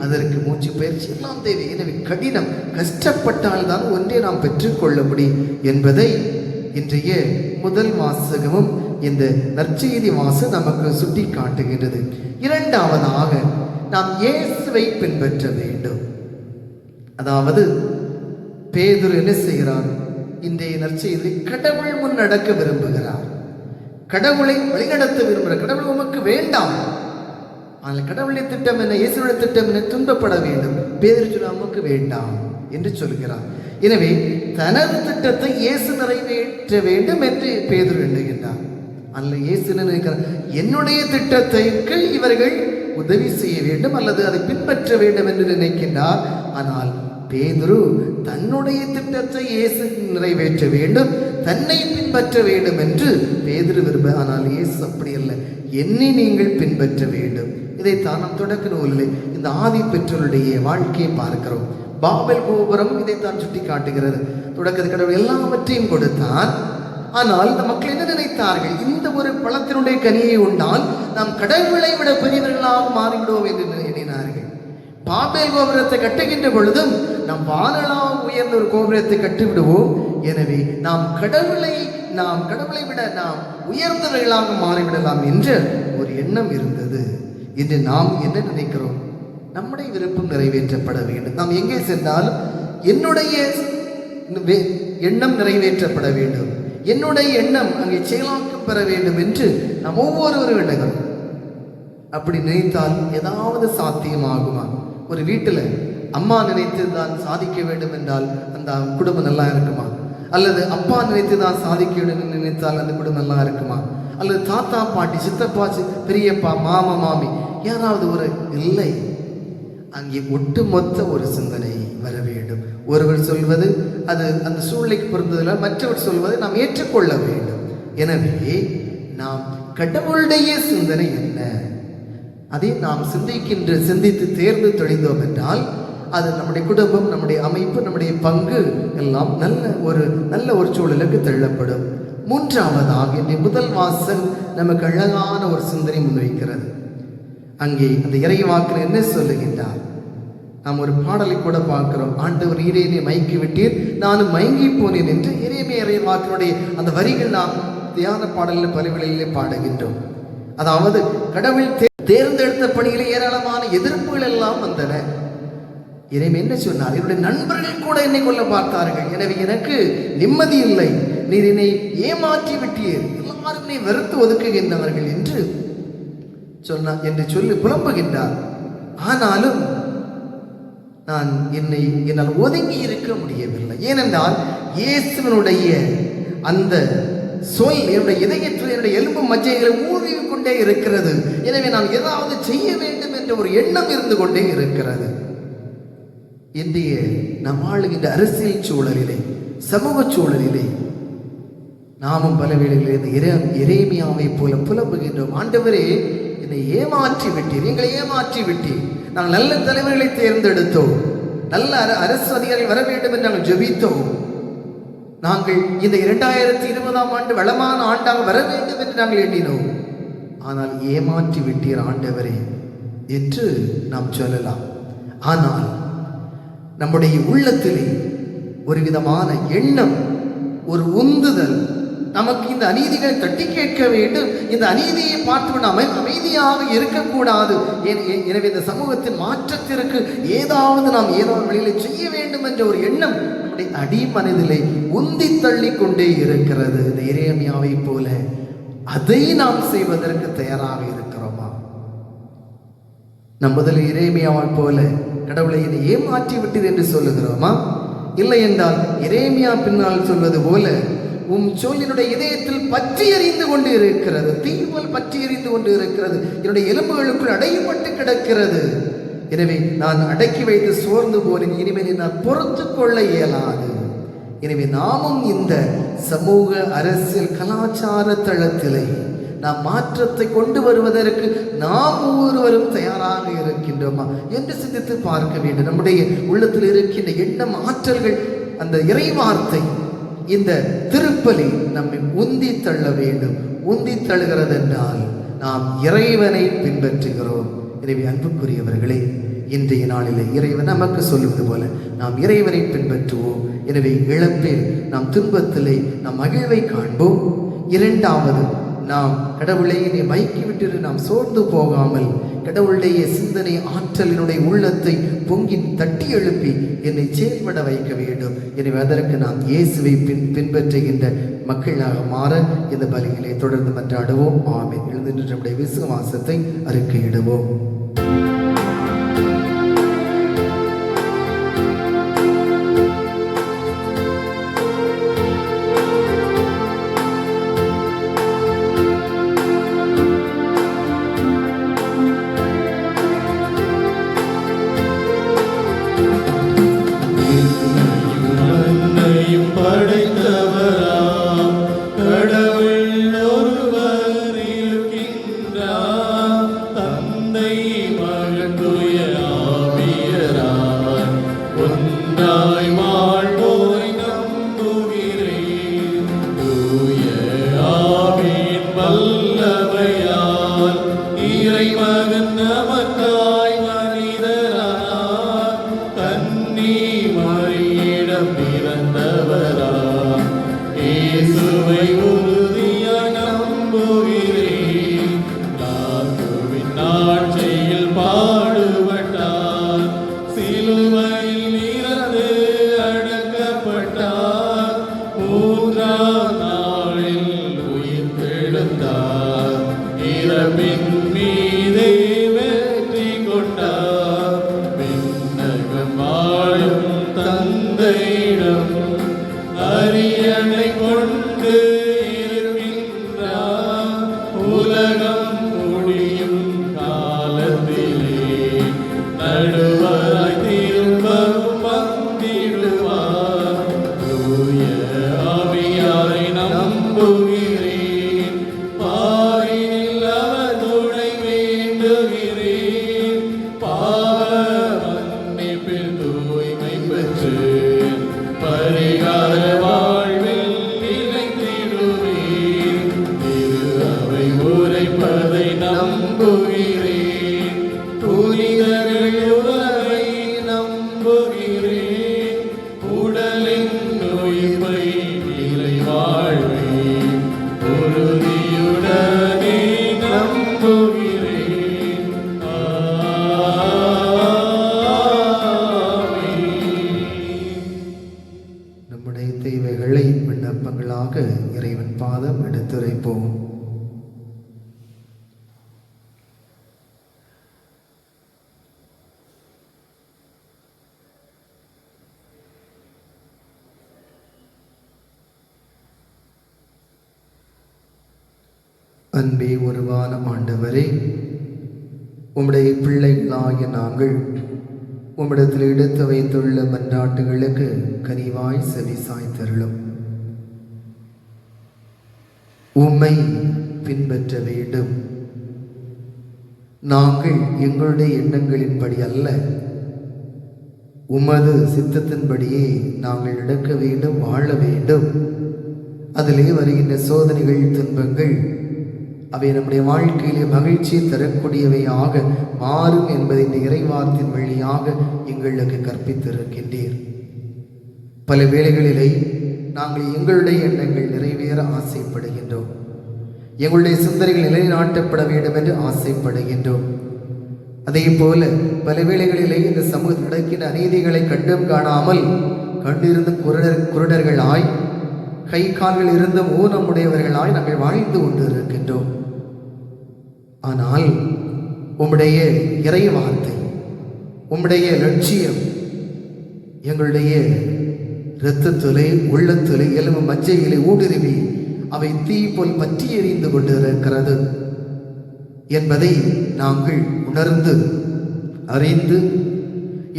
அதற்கு மூச்சு பயிற்சி எல்லாம் தேவை. எனவே கடினம், கஷ்டப்பட்டால் தான் ஒன்றை நாம் பெற்றுக்கொள்ள முடியும் என்பதை இன்றைய முதல் வாசகமும் இந்த நற்செய்தி வாசகம் நமக்கு சுட்டி காட்டுகின்றது. இரண்டாவதாக நாம் இயேசுவை பின்பற்ற வேண்டும். அதாவது பேதுரு என்ன செய்கிறார், இன்றைய நற்செய்தி கடவுள் முன் நடக்க விரும்புகிறார், கடவுளை வழிநடத்த விரும்புகிறார். கடவுள் உமக்கு வேண்டாம், ஆனால் கடவுளுடைய திட்டம் என்ன, இயேசுடைய திட்டம் என்ன, துன்பப்பட வேண்டும். பேதுரு சொல்ல உமக்கு வேண்டாம் என்று சொல்கிறார். எனவே தனது திட்டத்தை இயேசு நிறைவேற்ற வேண்டும் என்று பேதுரு எண்ணுகின்றார். அல்ல, இயேசு நினைக்கிறார், என்னுடைய திட்டத்திற்கு இவர்கள் உதவி செய்ய வேண்டும் அல்லது அதை பின்பற்ற வேண்டும் என்று நினைக்கின்றார். ஆனால் பேதுரு தன்னுடைய திட்டத்தை இயேசு நிறைவேற்ற வேண்டும், தன்னை பின்பற்ற வேண்டும் என்று பேதுரு விரும்ப. ஆனால் இயேசு அப்படி அல்ல, என்னை நீங்கள் பின்பற்ற வேண்டும். இதைத்தான் நம் தொடக்க நூலில் இந்த ஆதி பெற்றோருடைய வாழ்க்கையை பார்க்கிறோம். பாபெல் கோபுரம் இதைத்தான் சுட்டி காட்டுகிறது. தொடக்கத்தில் கடவுள் எல்லாவற்றையும் கொடுத்தான். ஆனால் இந்த மக்கள் என்ன நினைத்தார்கள், இந்த ஒரு பழத்தினுடைய கனியை உண்டால் நாம் கடவுளை விட பெரியவர்களாக மாறிவிடுவோம் என்று எண்ணினார்கள். பாபேல் கோபுரத்தை கட்டுகின்ற பொழுதும் நாம் வானளாக உயர்ந்த ஒரு கோபுரத்தை கட்டிவிடுவோம், எனவே நாம் கடவுளை விட நாம் உயர்ந்தவர்களாக மாறிவிடலாம் என்ற ஒரு எண்ணம் இருந்தது. இன்று நாம் என்ன நினைக்கிறோம், நம்முடைய விருப்பம் நிறைவேற்றப்பட வேண்டும். நாம் எங்கே சென்றாலும் என்னுடைய எண்ணம் நிறைவேற்றப்பட வேண்டும், என்னுடைய எண்ணம் அங்கே செயலாக்கம் பெற வேண்டும் என்று நாம் ஒவ்வொருவரும் எண்ணுகிறோம். அப்படி நினைத்தால் ஏதாவது சாத்தியமாகுமா? ஒரு வீட்டில் அம்மா நினைத்து தான் சாதிக்க வேண்டும் என்றால் அந்த குடும்பம் நல்லா இருக்குமா? அல்லது அப்பா நினைத்து தான் சாதிக்க வேண்டும் நினைத்தால் அந்த குடும்பம் நல்லா இருக்குமா? அல்லது தாத்தா பாட்டி, சித்தப்பா, பெரியப்பா, மாமா, மாமி, யாராவது ஒரு இல்லை, அங்கே ஒட்டுமொத்த ஒரு சிந்தனை வர வேண்டும். ஒருவர் சொல்வது அது அந்த சூழ்நிலைக்கு பொருந்ததில்லை, மற்றவர் சொல்வதை நாம் ஏற்றுக்கொள்ள வேண்டும். எனவே நாம் கடவுளுடைய சிந்தனை என்ன, அதை நாம் சிந்தித்து தேர்ந்து தெளிந்தோம் என்றால் அது நம்முடைய குடும்பம், நம்முடைய அமைப்பு, நம்முடைய பங்கு எல்லாம் நல்ல ஒரு சூழலுக்கு தள்ளப்படும். மூன்றாவதாக இன்றைய முதல் வாசல் நமக்கு அழகான ஒரு சிந்தனை முன்வைக்கிறது. அங்கே அந்த இறைவாக்கில் என்ன சொல்லுகின்றார், நாம் ஒரு பாடலை கூட பார்க்கிறோம். ஆண்டவர் ஈரேனை மயக்கி விட்டீர், நானும் மயங்கி போனேன் என்று இறைவாக்கினுடைய அந்த வரிகள் நாம் தியான பாடலில் பலவழியிலே பாடுகின்றோம். அதாவது கடவுள் தேர்ந்தெடுத்த பணியிலே ஏராளமான எதிர்ப்புகள் எல்லாம் வந்தன. இறைவன் என்ன சொன்னார், என்னுடைய நண்பர்கள் கூட என்னை கொல்ல பார்த்தார்கள், எனவே எனக்கு நிம்மதி இல்லை, நீர் என்னை ஏமாற்றி விட்டீர், எல்லாரும் என்னை வெறுத்து ஒதுக்குகின்றவர்கள் என்று சொன்னார் என்று சொல்லி புலம்புகின்றார். ஆனாலும் நான் என்னால் ஒதுங்கி இருக்க முடியவில்லை. ஏனென்றால் இயேசுவினுடைய அந்த சொல் என்னுடைய இதயத்தில் என்னுடைய எலும்பு மஜ்ஜைகளை ஊறி கொண்டே இருக்கிறது. எனவே நான் ஏதாவது செய்ய வேண்டும் என்ற ஒரு எண்ணம் இருந்து கொண்டே இருக்கிறது. இன்றைய நாம் ஆளுகின்ற அரசியல் சூழலிலே, சமூக சூழலிலே நாமும் பல வேளைகளில் இந்த எரேமியாவை போல புலம்புகின்றோம். ஆண்டவரே, என்னை ஏமாற்றி விட்டீர், எங்களை ஏமாற்றி விட்டீர். நாங்கள் நல்ல தலைவர்களை தேர்ந்தெடுத்தோம், நல்ல அரசு அதிகாரிகள் வர வேண்டும் என்று நாங்கள் ஜெபித்தோம். நாங்கள் இந்த 2020ஆம் ஆண்டு வளமான ஆண்டாக வர வேண்டும் என்று நாங்கள் எண்ணினோம். ஆனால் ஏமாற்றி விட்டீர் ஆண்டவரே என்று நாம் சொல்லலாம். ஆனால் நம்முடைய உள்ளத்திலே ஒரு விதமான எண்ணம், ஒரு உந்துதல், நமக்கு இந்த அநீதிகளை தட்டி கேட்க வேண்டும், இந்த அநீதியை பார்த்து நாம் அமைதியாக இருக்கக்கூடாது, எனவே இந்த சமூகத்தின் மாற்றத்திற்கு ஏதாவது வழியில செய்ய வேண்டும் என்ற ஒரு எண்ணம் நம்முடைய அடிமனதிலே உந்தி தள்ளி கொண்டே இருக்கிறது. இந்த எரேமியாவை போல அதை நாம் செய்வதற்கு தயாராக இருக்கிறோமா? நம் முதலில் எரேமியாவை போல கடவுளை என்னை ஏமாற்றி விட்டது என்று சொல்லுகிறோமா? இல்லை என்றால் எரேமியா பின்னால் சொல்வது போல உம் சொல் என்னுடைய இதயத்தில் பற்றி எறிந்து கொண்டு இருக்கிறது, தீபோல் பற்றி எறிந்து கொண்டு இருக்கிறது, என்னுடைய எலும்புகளுக்குள் அடையப்பட்டு கிடக்கிறது, எனவே நான் அடக்கி வைத்து சோர்ந்து போனேன், இனிமேல் நான் பொறுத்து கொள்ள இயலாது. எனவே நாமும் இந்த சமூக அரசியல் கலாச்சார தளத்திலே நாம் மாற்றத்தை கொண்டு வருவதற்கு நாம் ஒவ்வொருவரும் தயாராக இருக்கின்றோமா என்று சிந்தித்து பார்க்க வேண்டும். நம்முடைய உள்ளத்தில் இருக்கின்ற எண்ணம் ஆற்றல்கள், அந்த இறைவார்த்தை, இந்த திருப்பலி நம்மை உந்தி தள்ள வேண்டும். உந்தி தள்ளுகிறது என்றால் நாம் இறைவனை பின்பற்றுகிறோம். எனவே அன்புக்குரியவர்களே, இன்றைய நாளிலே இறைவன் நமக்கு சொல்லுவது போல நாம் இறைவனை பின்பற்றுவோம். எனவே இழப்பில் நாம் துன்பத்திலே நாம் மகிழ்வை காண்போம். இரண்டாவது, நாம் கடவுளை என்னை மயக்கி விட்டு நாம் சோர்ந்து போகாமல் கடவுளுடைய சிந்தனை ஆற்றலினுடைய உள்ளத்தை பொங்கி தட்டி எழுப்பி என்னை செயல்பட வைக்க வேண்டும். எனவே அதற்கு நாம் இயேசுவை பின்பற்றுகின்ற மக்களாக மாற இந்த பலிகளை தொடர்ந்து மன்றாடுவோம். ஆமென். எழுந்து நம்முடைய விசுவாசத்தை அறிக்கையிடுவோம். படைத்தவராம் கடவுள் ஒருவர் இருக்கின்றார், தந்தை மகன் தூய ஆவியராய் ஒன்றாய் வாழ்வோரை நம்புகிறேன். தூய ஆவியின் வல்லமையால் இறைமகன் நமக்காய் மனிதரானார், கன்னி மரியிடம் பிறந்தவராம் இயேசுவை உறுதியாய் நம்புகிறேன். லாத்துவின் ஆட்சியில் பாடுபட்டார், சிலுவையில் இறந்து அடக்கப்பட்டார், மூன்றாம் நாளில் உயிர்த்தெழுந்தார், இறப்பின் மீதே வெற்றி கொண்டார். விண்ணகம் வாழும் தந்தையிடம் அரியணை கொண்டு இருக்கின்றார், உலகம் முடியும் காலத்திலே நடுவராய் திரும்பவும் வந்திடுவார். தூய ஆவியாரை நம்புகிறேன், பாரினில் அவர் துணை வேண்டுகிறேன், பாவ மன்னிப்பில் தூய்மை பெற்று பரிகார வாழ்வில் நிலைத்திடுவேன். திரு அவை உரைப்பதை நம்புகிறேன், புனிதர்கள் உறவை நம்புகிறேன், உடலின் உயிர்ப்பை நிலை வாழ்வை உறுதியுடனே நம்புகிறேன். நம்முடைய தேவைகளை விண்ணப்பங்களாக இறைவன் பாதம் எடுத்துரைப்போம். அன்பே உருவான ஆண்டவரே, உம்முடைய பிள்ளைகளாகிய நாங்கள் உம்மிடத்தில் எடுத்து வைத்துள்ள மன்றாட்டுகளுக்கு கனிவாய் செவி சாய்த்தருளும். உம்மை பின்பற்ற வேண்டும். நாங்கள் எங்களுடைய எண்ணங்களின்படி அல்ல, உமது சித்தத்தின்படியே நாங்கள் நடக்க வேண்டும், வாழ வேண்டும். அதிலே வருகின்ற சோதனைகள், துன்பங்கள் அவை நம்முடைய வாழ்க்கையிலே மகிழ்ச்சியை தரக்கூடியவையாக மாறும் என்பதை இந்த இறைவார்த்தின் வழியாக எங்களுக்கு கற்பித்திருக்கின்றீர். பல வேளைகளிலே நாங்கள் எங்களுடைய எண்ணங்கள் நிறைவேற ஆசைப்படுகின்றோம், எங்களுடைய சிந்தனைகள் நிலைநாட்டப்பட வேண்டும் என்று ஆசைப்படுகின்றோம். அதே போல பல வேளைகளிலே இந்த சமூகத்தில் நடக்கின்ற அநீதிகளை கண்டும் காணாமல் கண்டிருந்து குருடர்களாய், கை கால்கள் இருந்தும் ஊனமுடையவர்களாய் நாங்கள் வாழ்ந்து கொண்டு இருக்கின்றோம். ஆனால் உம்முடைய இறை வார்த்தை, உம்முடைய லட்சியம் எங்களுடைய இரத்தத்திலே, உள்ளத்திலே, எலும்பு மജ്ജയിலே ஊடுருவி அவை தீ போல் பற்றி எறிந்து கொண்டிருக்கிறது என்பதை நாங்கள் உணர்ந்து அறிந்து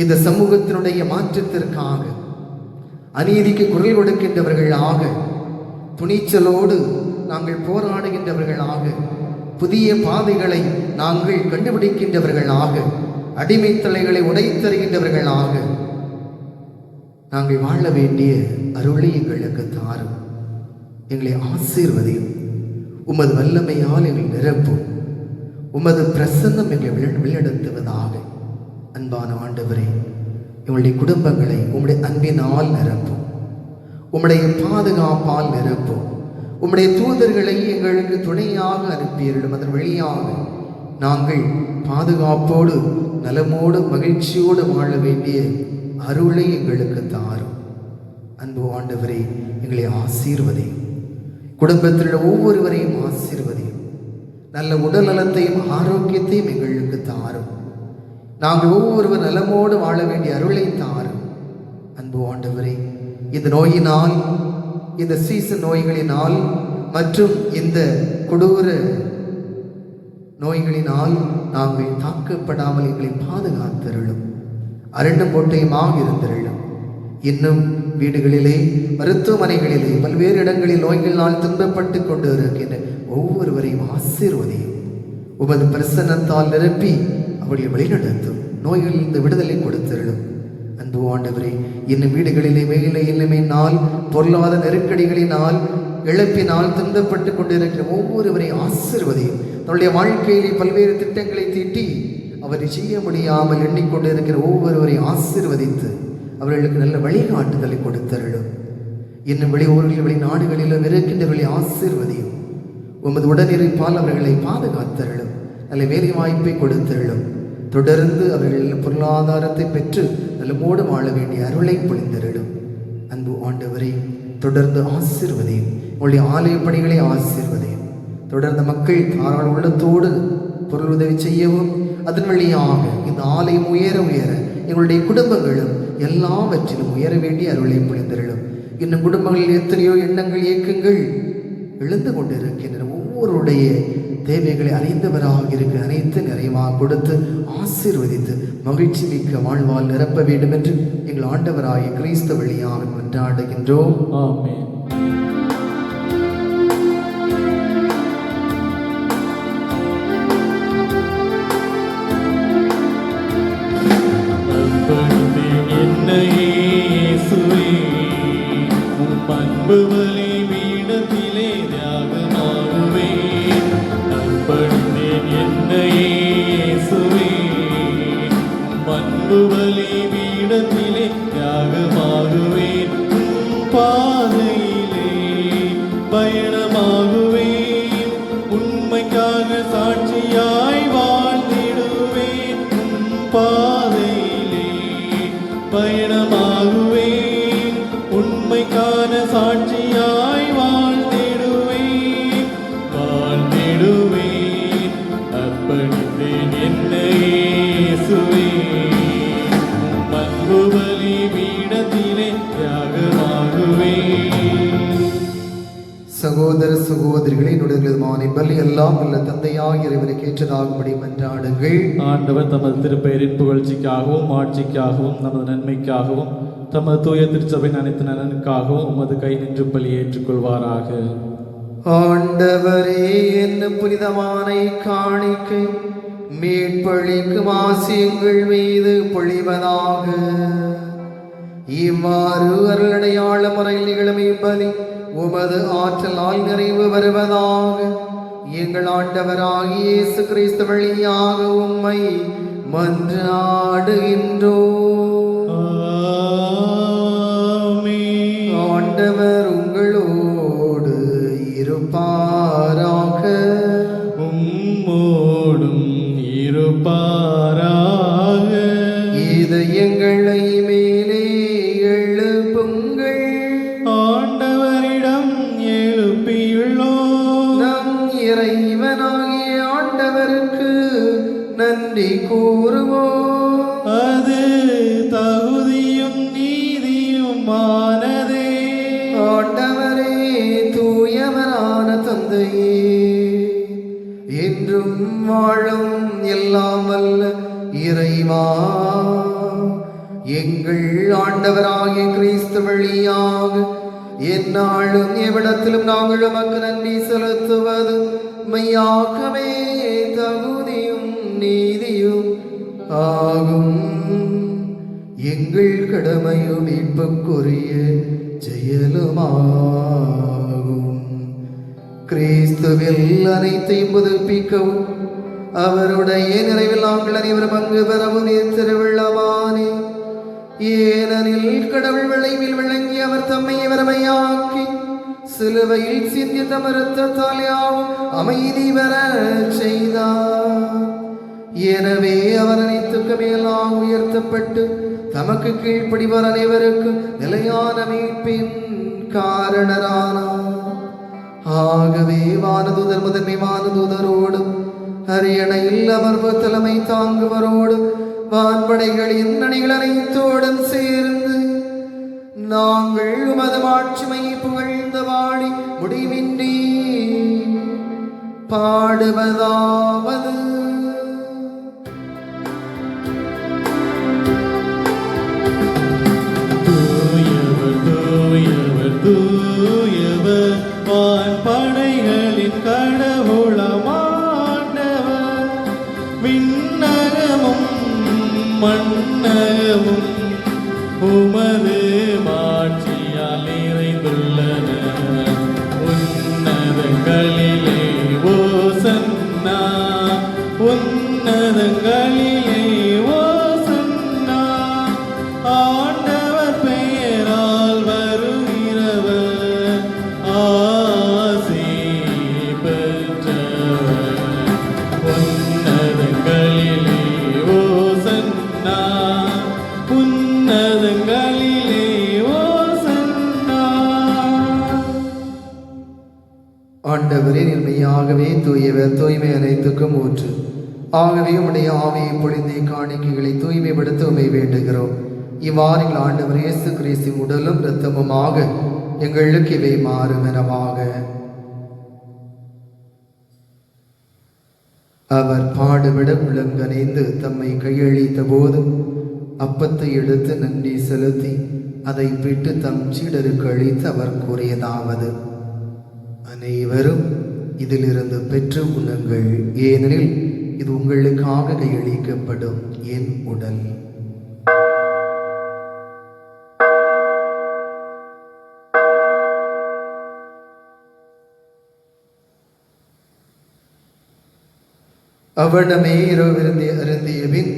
இந்த சமூகத்தினுடைய மாற்றத்திற்காக, அநீதிக்கு குரல் கொடுக்கின்றவர்களாக, துணிச்சலோடு நாங்கள் போராடுகின்றவர்களாக, புதிய பாதைகளை நாங்கள் கண்டுபிடிக்கின்றவர்களாக, அடிமைத்தலைகளை உடைத்தருகின்றவர்களாக நாங்கள் வாழ வேண்டிய அருளை எங்களுக்கு தாரும். எங்களை ஆசீர்வதியும். உமது வல்லமையால் எங்களை நிரப்பும். உமது பிரசன்னம் எங்களை வழிநடத்துவதாக. அன்பான ஆண்டவரே, எங்களுடைய குடும்பங்களை உம்முடைய அன்பினால் நிரப்பும். உம்முடைய பாதுகாப்பால் நிரப்பும். உம்முடைய தூதர்களை எங்களுக்கு துணையாக அனுப்பியிருடும். அதன் வழியாக நாங்கள் பாதுகாப்போடு, நலமோடு, மகிழ்ச்சியோடு வாழ வேண்டிய அருளை எங்களுக்கு தாரும். அன்பு ஆண்டவரே, எங்களை ஆசீர்வதியும். குடும்பத்தில் உள்ள ஒவ்வொருவரையும் ஆசீர்வதியும். நல்ல உடல் நலத்தையும் ஆரோக்கியத்தையும் எங்களுக்கு தாரும். நாங்கள் ஒவ்வொருவர் நலமோடு வாழ வேண்டிய அருளை தாரும். அன்பு ஆண்டவரே, இந்த நோயினால், இந்த சீசன் நோய்களினால் மற்றும் இந்த கொடூர நோய்களினால் நாங்கள் தாக்கப்படாமல் எங்களை பாதுகாத்தருளும். அரண்டும் கோட்டையுமாக இருந்தருளும். இன்னும் வீடுகளிலே, மருத்துவமனைகளிலே, பல்வேறு இடங்களில் நோய்களினால் துன்பப்பட்டு கொண்டு இருக்கின்ற ஒவ்வொருவரையும் ஆசீர்வதியும். உமது பிரசன்னத்தால் நிரப்பி அவர்களை வழிநடத்தும். நோய்களிலிருந்து விடுதலை கொடுத்தருளும். அன்பு ஆண்டவரே, இன்னும் வீடுகளிலே வெயிலை இளமையினால், பொருளாதார நெருக்கடிகளினால், இழப்பினால் துன்பப்பட்டு கொண்டிருக்கிற ஒவ்வொருவரையும் ஆசீர்வதியும். தன்னுடைய வாழ்க்கையிலே பல்வேறு திட்டங்களை தீட்டி அவரை செய்ய முடியாமல் எண்ணிக்கொண்டிருக்கிற ஒவ்வொருவரையும் ஆசீர்வதித்து அவர்களுக்கு நல்ல வழிகாட்டுதலை கொடுத்தருளும். இன்னும் வெளியூர்களில், வெளிநாடுகளிலும் இருக்கின்றவர்களை ஆசீர்வதியும். உமது உடனிருப்பால் அவர்களை பாதுகாத்தருளும். நல்ல வேலை வாய்ப்பை கொடுத்தருளும். தொடர்ந்து அவர்கள் பொருளாதாரத்தை பெற்று நலமோடு வாழ வேண்டிய அருளை பொழிந்தருளும். அன்பு ஆண்டவரை, தொடர்ந்து ஆசீர்வதியும். உங்களுடைய ஆலய பணிகளை ஆசீர்வதியும். தொடர்ந்து மக்கள் தாராள உள்ளத்தோடு பொருள் உதவி செய்யவும், அதன் வழியாக இந்த ஆலயம் உயர உயர எங்களுடைய குடும்பங்களும் எல்லாவற்றிலும் உயர வேண்டிய அருளை பொழிந்தருளும். இன்னும் குடும்பங்களில் எத்தனையோ எண்ணங்கள், இயக்கங்கள் எழுந்து கொண்டிருக்கின்றன. ஒவ்வொருடைய தேவைகளை அறிந்தவராக இருக்க அனைத்து நிறைவாக கொடுத்து ஆசீர்வதித்து மகிழ்ச்சி மிக்க வாழ்வால் நிரப்ப வேண்டும் என்று எங்கள் ஆண்டவராகிய கிறிஸ்து வழியாக மன்றாடுகின்றோம். ஆமென். அன்பு பலி பீடத்திலே தியாகமாகுவேன். அர்ப்பணித்தேன் என்னையே இயேசுவே. அன்பு பலி பீடத்திலே தியாகமாகுவேன். பாதையிலே பயணமாகுவேன். உண்மைக்காக சாட்சியாய் வாழ்ந்திடுவேன். பாதையிலே பயணமாகுவேன். உண்மைக்கான சாட்சியாய் வாழ்ந்திடுவேன். வாழ்ந்திடுவேன். அர்ப்பணித்தேன் என்னையே இயேசுவே. அன்பு பலி பீடத்திலே தியாகமாகுவேன். சகோதர சகோதரிகளை, என்னுடைய பலி எல்லாம் உள்ள தந்தையாக இறைவனுக்கு ஏற்றதாகும்படி மன்றாடுங்கள். ஆண்டவர் தமது திருப்பெயரின் புகழ்ச்சிக்காகவும் ஆட்சிக்காகவும் நமது நன்மைக்காகவும் தமது தூய திருச்சபையின் அனைத்து நலனுக்காகவும் உமது கை நின்று பலி ஏற்றுக்கொள்வாராக. ஆண்டவரே, என்ன புனிதமான காணிக்கை மீட்பளிக்கும் ஆசியங்கள் மீது பொழிவதாக. இவ்வாறு அருளடையாள முறையில் நிகழும் பலி உமது ஆற்றலால் நிறைவு வருவதாக. எங்கள் ஆண்டவராகிய இயேசு கிறிஸ்து வழியாக உம்மை மன்றாடுகின்றோம். ஆண்டவர் உங்களோடு இருப்பாராக. உம்மோடும் இருப்பாராக. இதயங்களை மேலே எழுப்புங்கள். ஆண்டவரிடம் எழுப்பியுள்ளோம். நம் இறைவனாகிய ஆண்டவருக்கு நன்றி கூறுவோம். அது தகுதியும் நீதியுமானதே. ஆண்டவரே, தூயவரான தந்தையே, என்றும் வாழும் எல்லாம் வல்ல இறைவா, எங்கள் ஆண்டவராகிய கிறிஸ்து வழியாக எந்நாளும் எவ்விடத்திலும் நாங்கள் உமக்கு நன்றி செலுத்துவது மெய்யாகவே தகுதியும் நீதியும் ஆகும். எங்கள் கடமையும் மீட்புக்குரிய செயலுமாகும். கிறிஸ்துவில் அனைத்தையும் புதுப்பிக்கவும் அவருடைய நிறைவில் நாங்கள் அனைவரும் பங்கு பெறவும் திருவிழாவானே. ஏனெனில் கடவுள் விளைவில் விளங்கி அவர் தம்மை வறுமையாக்கி சிலுவையில் சிந்திய தம் இரத்தத்தால் யாவும் அமைதி வர செய்தார். எனவே அவர் அனைத்துக்கு மேலாக உயர்த்தப்பட்டு தமக்கு கீழ்ப்படிவார் அனைவருக்கும் நிலையான மீட்பின் காரணரானார். ஆகவே வானதூதர் முதன்மை வானதூதரோடும் அரியணையில் அமர்வு தலைமை தாங்குவரோடும் வான்படைகளின் அணிகள் அனைத்தோடும் சேர்ந்து நாங்கள் உமது மாட்சிமை புகழ்ந்த வாழி முடிவின்றி பாடுவதாவது. தூயவர் தூயவர் தூயவர் வான்படைகளின் கடவுளமாண்டவர். விண்ணகமும் மண்ணகமும் உமது மாட்சியால் நிறைந்துள்ளன. உன்னதங்களிலே ஓசன்னா, உன்னதங்களிலே ஓசன்னா. ஆண்டவர் பெயரால் வருகிறவர் ஆசி பெற்றவர். உன்னதங்களிலே ஓசன்னா, உன்னதங்களிலே ஓசன்னா. ஆண்டவரே, உண்மையாகவே தூயவர், தூய்மை அனைத்துக்கும் ஊற்று. ஆகவே உம்முடைய ஆவியை பொழிந்த காணிக்கைகளை தூய்மைப்படுத்த உம்மை வேண்டுகிறோம். இவ்வாறு எங்கள் ஆண்டவர் இயேசு கிறிஸ்துவின் உடலும் இரத்தமுமாக எங்களுக்கு இவை மாறுமெனவாக. அவர் பாடுபட உளங்கனைந்து தம்மை கையளித்த போது அப்பத்தை எடுத்து நன்றி செலுத்தி அதை விட்டு தம் சீடருக்கு அளித்து அவர் கூறியதாவது: அனைவரும் இதிலிருந்து பெற்று உண்ணுங்கள், ஏனெனில் இது உங்களுக்காக கையளிக்கப்படும் என் உடல். அவனமே இரவிருந்தி அருந்திய பின்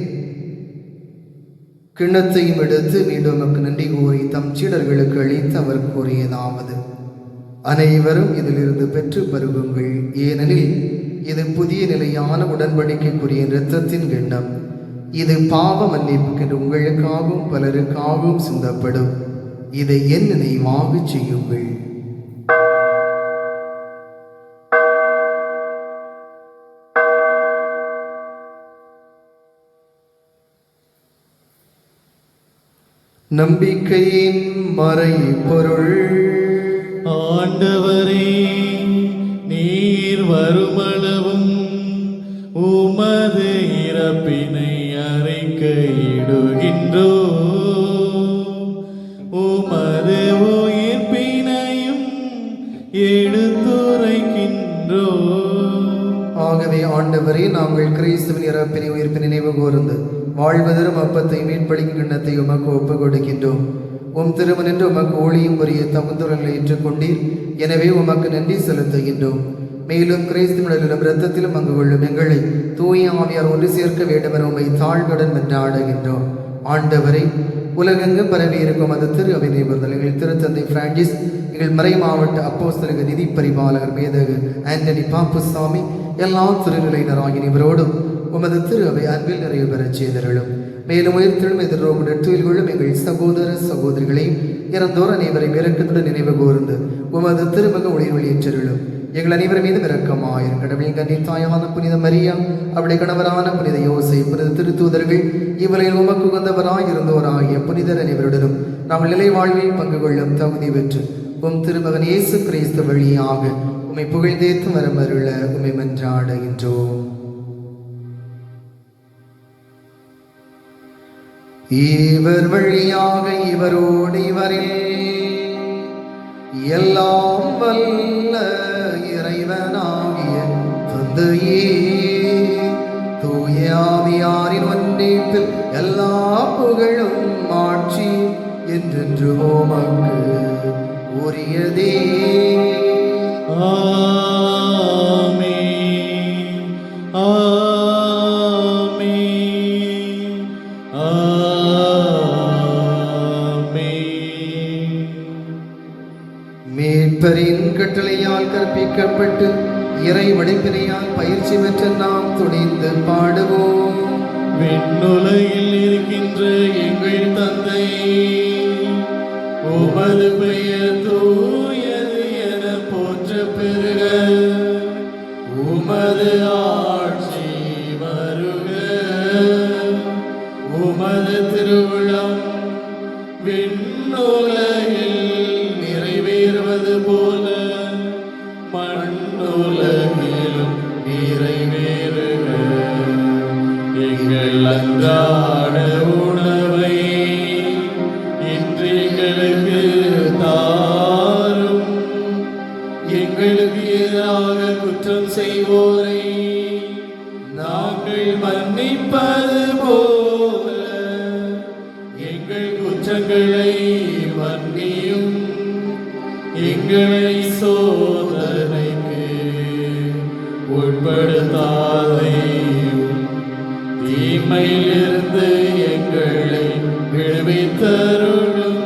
கிண்ணத்தையும் எடுத்து மீண்டும் நமக்கு நன்றி கூறி தம் சீடர்களுக்கு அளித்து அவர் கூறியதாவது: அனைவரும் இதிலிருந்து பெற்று பருகுங்கள், ஏனெனில் இது புதிய நிலையான உடன்படிக்கைக்குரிய இரத்தத்தின் கிண்ணம். இது பாவ மன்னிப்புக்கென்று உங்களுக்காகவும் பலருக்காகவும் சிந்தப்படும். இதை என் நினைவாக செய்யுங்கள். நம்பிக்கையின் மறைபொருள். ஆண்டவரே, நீர் வருமளவும் உமது இறப்பினை அறிக்கையிடுகின்றோ, உமது உயிர்ப்பினையும் எடுத்துரைக்கின்றோ. ஆகவே ஆண்டவரே, நாங்கள் கிறிஸ்துவின் இறப்பினை உயிர்ப்பினை நினைவு கூர்ந்து வாழ்வதரும் அப்பத்தை மீட்பளிக்கும் கிண்ணத்தை உமக்கு ஒப்புக் கொடுக்கின்றோம். உம் திருமணன்று உமக்கு ஊழியும் புரிய தகுந்துரங்களை ஏற்றுக்கொண்டீர். எனவே உமக்கு நன்றி செலுத்துகின்றோம். மேலும் கிறிஸ்துவிலும் இரத்தத்திலும் பங்கு கொள்ளும் எங்களை தூய ஆவியார் ஒன்று சேர்க்க வேண்டும் என உம்மை தாழ்வுடன் வென்றாடுகின்றோம். ஆண்டவரை, உலகெங்கும் பரவி இருக்கும் அது திரு அவை நிபுணர்கள் எங்கள் திருத்தந்தை பிரான்சிஸ், எங்கள் மறை மாவட்ட அப்போஸ்தலக நிதி பரிபாலகர் மேதகு ஆண்டனி பாப்புசாமி, எல்லா திருநிலையினராகிய இவரோடும் உமது திரு அவை அன்பில் நிறைவு பெறச் செய்தருளும். மேலும் உயிர்த்தெழும் எதிர்நோக்கு நெற்றியில் கொள்ளும் எங்கள் சகோதர சகோதரிகளையும் இறந்தோர் அனைவரையும் இரக்கத்துடன் நினைவு கூர்ந்து உமது திருமக ஒளியில் வெளியேற்றருளும். எங்கள் அனைவரும் மீது இரக்கமாயிரும். கடவுளின் கன்னித்தாயான புனித மரியா, அவருடைய கணவரான புனித யோசேப்பு, புனித திருத்தூதர்கள், இவரையில் உமக்கு உகந்தவராய் இருந்தோராகிய புனிதர் அனைவருடனும் நாங்கள் நிலை வாழ்வில் பங்கு கொள்ளும் தகுதி பெற்று உம் திருமகன் இயேசு கிறிஸ்து வழியாக உம்மை புகழ்ந்தேத்து வரமருள உம்மை மன்றாடுகின்றோம். இவர் வழியாக இவரோடு இவரில் எல்லாம் வல்ல இறைவனாகிய தந்தையே, தூய ஆவியாரின் ஒன்றிப்பில் எல்லா புகழும் ஆட்சி என்றென்று உமக்கு உரியதே. ஆமென். ஆமென். ஆமென். மீட்பரின் கட்டளையால் கற்பிக்கப்பட்டு இறை வடிப்பினையால் பயிற்சி பெற்ற நாம் துணிந்து பாடுவோம். விண்ணுலகில் இருக்கின்ற எங்கள் தந்தை, உமது பெயர் தூயது என போற்ற பெறுக. உமது ஆட்சி வருக. உமது திருவுளம் விண்ணுலகில் நிறைவேறுவது போல மண்ணுலகிலும் நிறைவேறுக. எங்கள் அன்றாட உணவை இன்று எங்களுக்கு தாரும். எங்களுக்கு எதிராக குற்றம் செய்வோரை நாங்கள் மன்னிப்பது போல எங்கள் குற்றங்களை மன்னியும். எங்களை சோதனைக்கு உட்படுத்தாதேயும், தீமையிலிருந்து எங்களை விடுவித்தருளும்.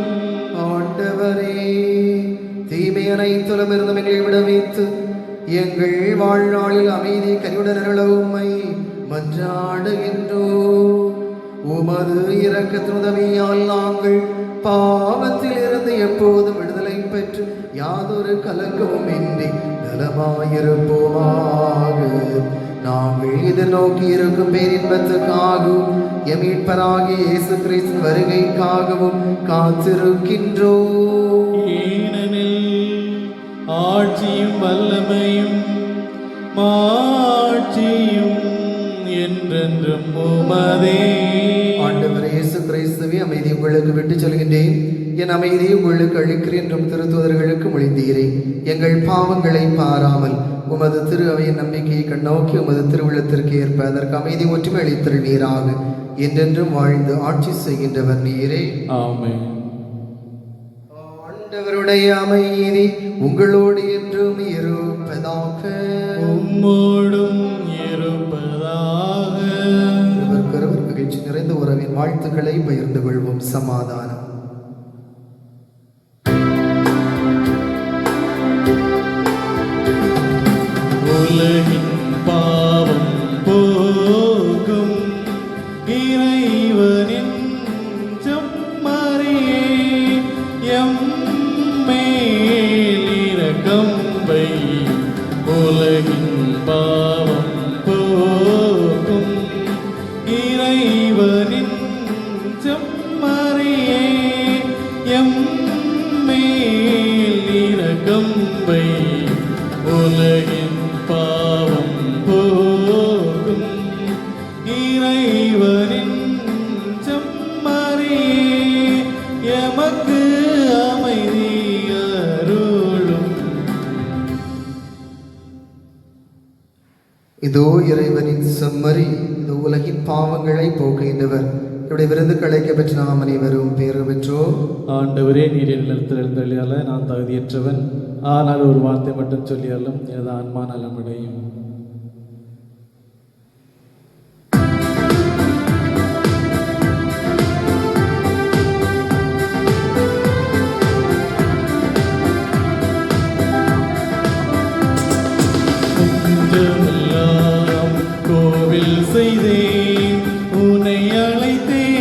ஆண்டவரே, தீமை அனைத்திலும் இருந்தும் எங்களை விடுவித்து எங்கள் வாழ்நாளில் அமைதி கனிவுடன் அருள உம்மை மன்றாடுகின்றோம். உமது இரக்கத்தின் உதவியால் நாங்கள் பாவத்தில் இருந்து எப்போதும் விடுதலை பெற்று யாதொரு கலக்கமும் இன்றி நலமாயிருப்போமாக. நாங்கள் எதிர்நோக்கி இருக்கும் பேரின்பத்துக்காகவும் எம் மீட்பராகிய இயேசு கிறிஸ்துவின் வருகைக்காகவும் காத்திருக்கின்றோம். ஏனெனில் ஆட்சியும் வல்லமையும் மாட்சியும் என்றென்றும் உமதே. ஆண்டவர் இயேசு கிறிஸ்துவே, அமைதி உங்களுக்கு விட்டு சொல்கின்றேன், என் அமைதியை உங்களுக்கு அளிக்கிறேன் என்றும் திருத்தூதர்களுக்கு மொழிந்தீரே. எங்கள் பாவங்களை பாராமல் உமது திரு அவையின் நம்பிக்கையை கண்ணோக்கி உமது திருவுள்ளத்திற்கு ஏற்ப அதற்கு அமைதி ஒற்றுமை அளித்தருளீராக. என்றென்றும் வாழ்ந்து ஆட்சி செய்கின்றவர் நீரே. ஆமென். ஆண்டவருடைய அமைதி உங்களோடு என்றும் இருப்பதாக. உம்மோடும் இருப்பதாக. ஒருவருக்கொருவர் மகிழ்ச்சி நிறைந்த உறவின் வாழ்த்துக்களை பகிர்ந்து கொள்வோம். சமாதானம். உலகின் பாவம் போக்கும் இறைவனின் செம்மறியே, எம்மேல் இரக்கம் வை. உலகின் பாவம் போக்கும் இறைவனின் செம்மறியே, எம்மேல் இரக்கம் வை. உலகின் பாவம் போக்கும் இறைவனின் செம்மறியே, எமக்கு அமைதி அருளும். இதோ இறைவனின் செம்மறி, இதோ உலகின் பாவங்களை போக்குகின்றவர். இவருடைய விருந்துக்கு அழைக்க பெற்ற நாம் அனைவரும் பேறு பெற்றோம். ஆண்டவரே, நீரின் நிலத்தில் எழுந்தள்ளியால நான் தகுதியற்றவன், ஆனால் ஒரு வார்த்தை மட்டும் சொல்லியாலும் எனது ஆன்மா நலமடையும். கொஞ்சமெல்லாம் கோவில் செய்தேன், உன்னை அழைத்தேன்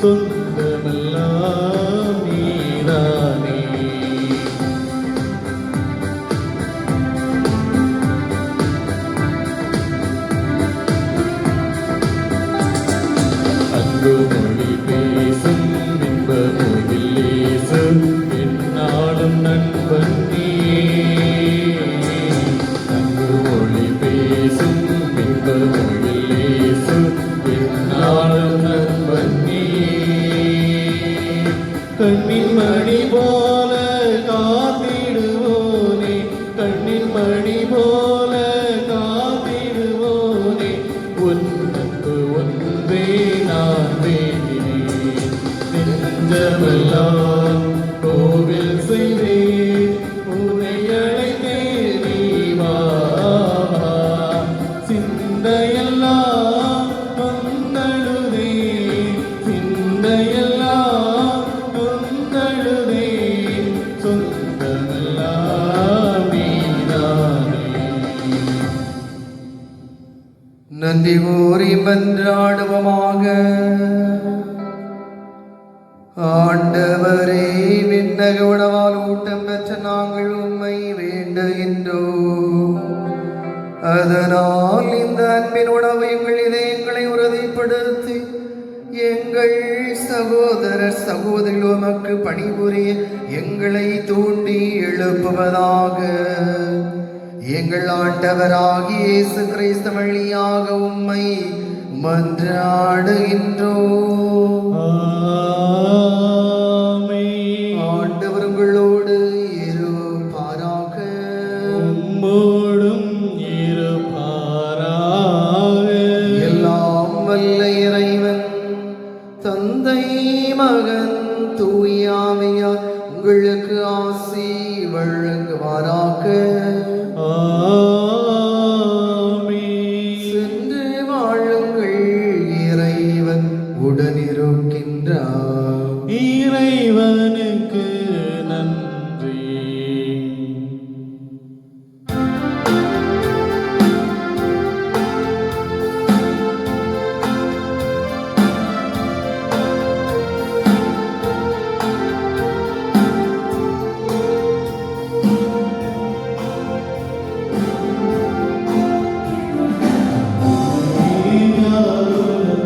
சொந்தமெல்லாம் நீதானே. அன்பு மொழி பேசும் இன்ப மொழிலேசு என்னாலும் நண்பன் நீ. அன்பு மொழி பேசும் இன்ப மொழிலேசு என்னாலும் நண்பன் நீ. கண்ணின் மணி போல காத்திடுவோனே, கண்ணின் மணி போல காத்திடுவோனே, உன்னக்கு ஒன்றே நான் வேண்டினேன். நெஞ்சமெல்லாம் கோவில் செய்தேன், உன்னை அழைத்தேன் நீ வா. சிந்தையெல்லாம் வந்தழுதே, சிந்தையெல்லாம் வந்தழுதே, சொந்தமெல்லாம் நீதானே. நன்றி கூறி மன்றாடுவோமாக. ஆண்டவரே, விண்ணக உணவால் ஊட்டம் பெற்ற நாங்கள் உம்மை வேண்டுகின்றோம். அதனால் இந்த அன்பின் உணவு எங்கள் இதயங்களை உறுதிப்படுத்தி எங்கள் சகோதரர் சகோதரிகள் உமக்கு பணிபுரிய எங்களை தூண்டி எழுப்புவதாக. எங்கள் ஆண்டவராகிய இயேசு கிறிஸ்து வழியாக உம்மை மன்றாடுகின்றோம். ஆமென். ஆண்டவர் உங்களோடு இருப்பாராக. உம்மோடும் இருப்பாராக. எல்லாம் வல்ல இறைவன் தந்தை மகன் தூயாமையார் உங்களுக்கு ஆசி வழங்குவாராக. ஆமென். சென்று வாழுங்கள், இறைவன் உடனிருக்கின்றார். இறைவனுக்கு நன்றி.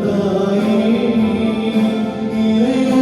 தாயே, இறைவனுக்கு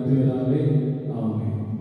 பேராலே ஆமென்.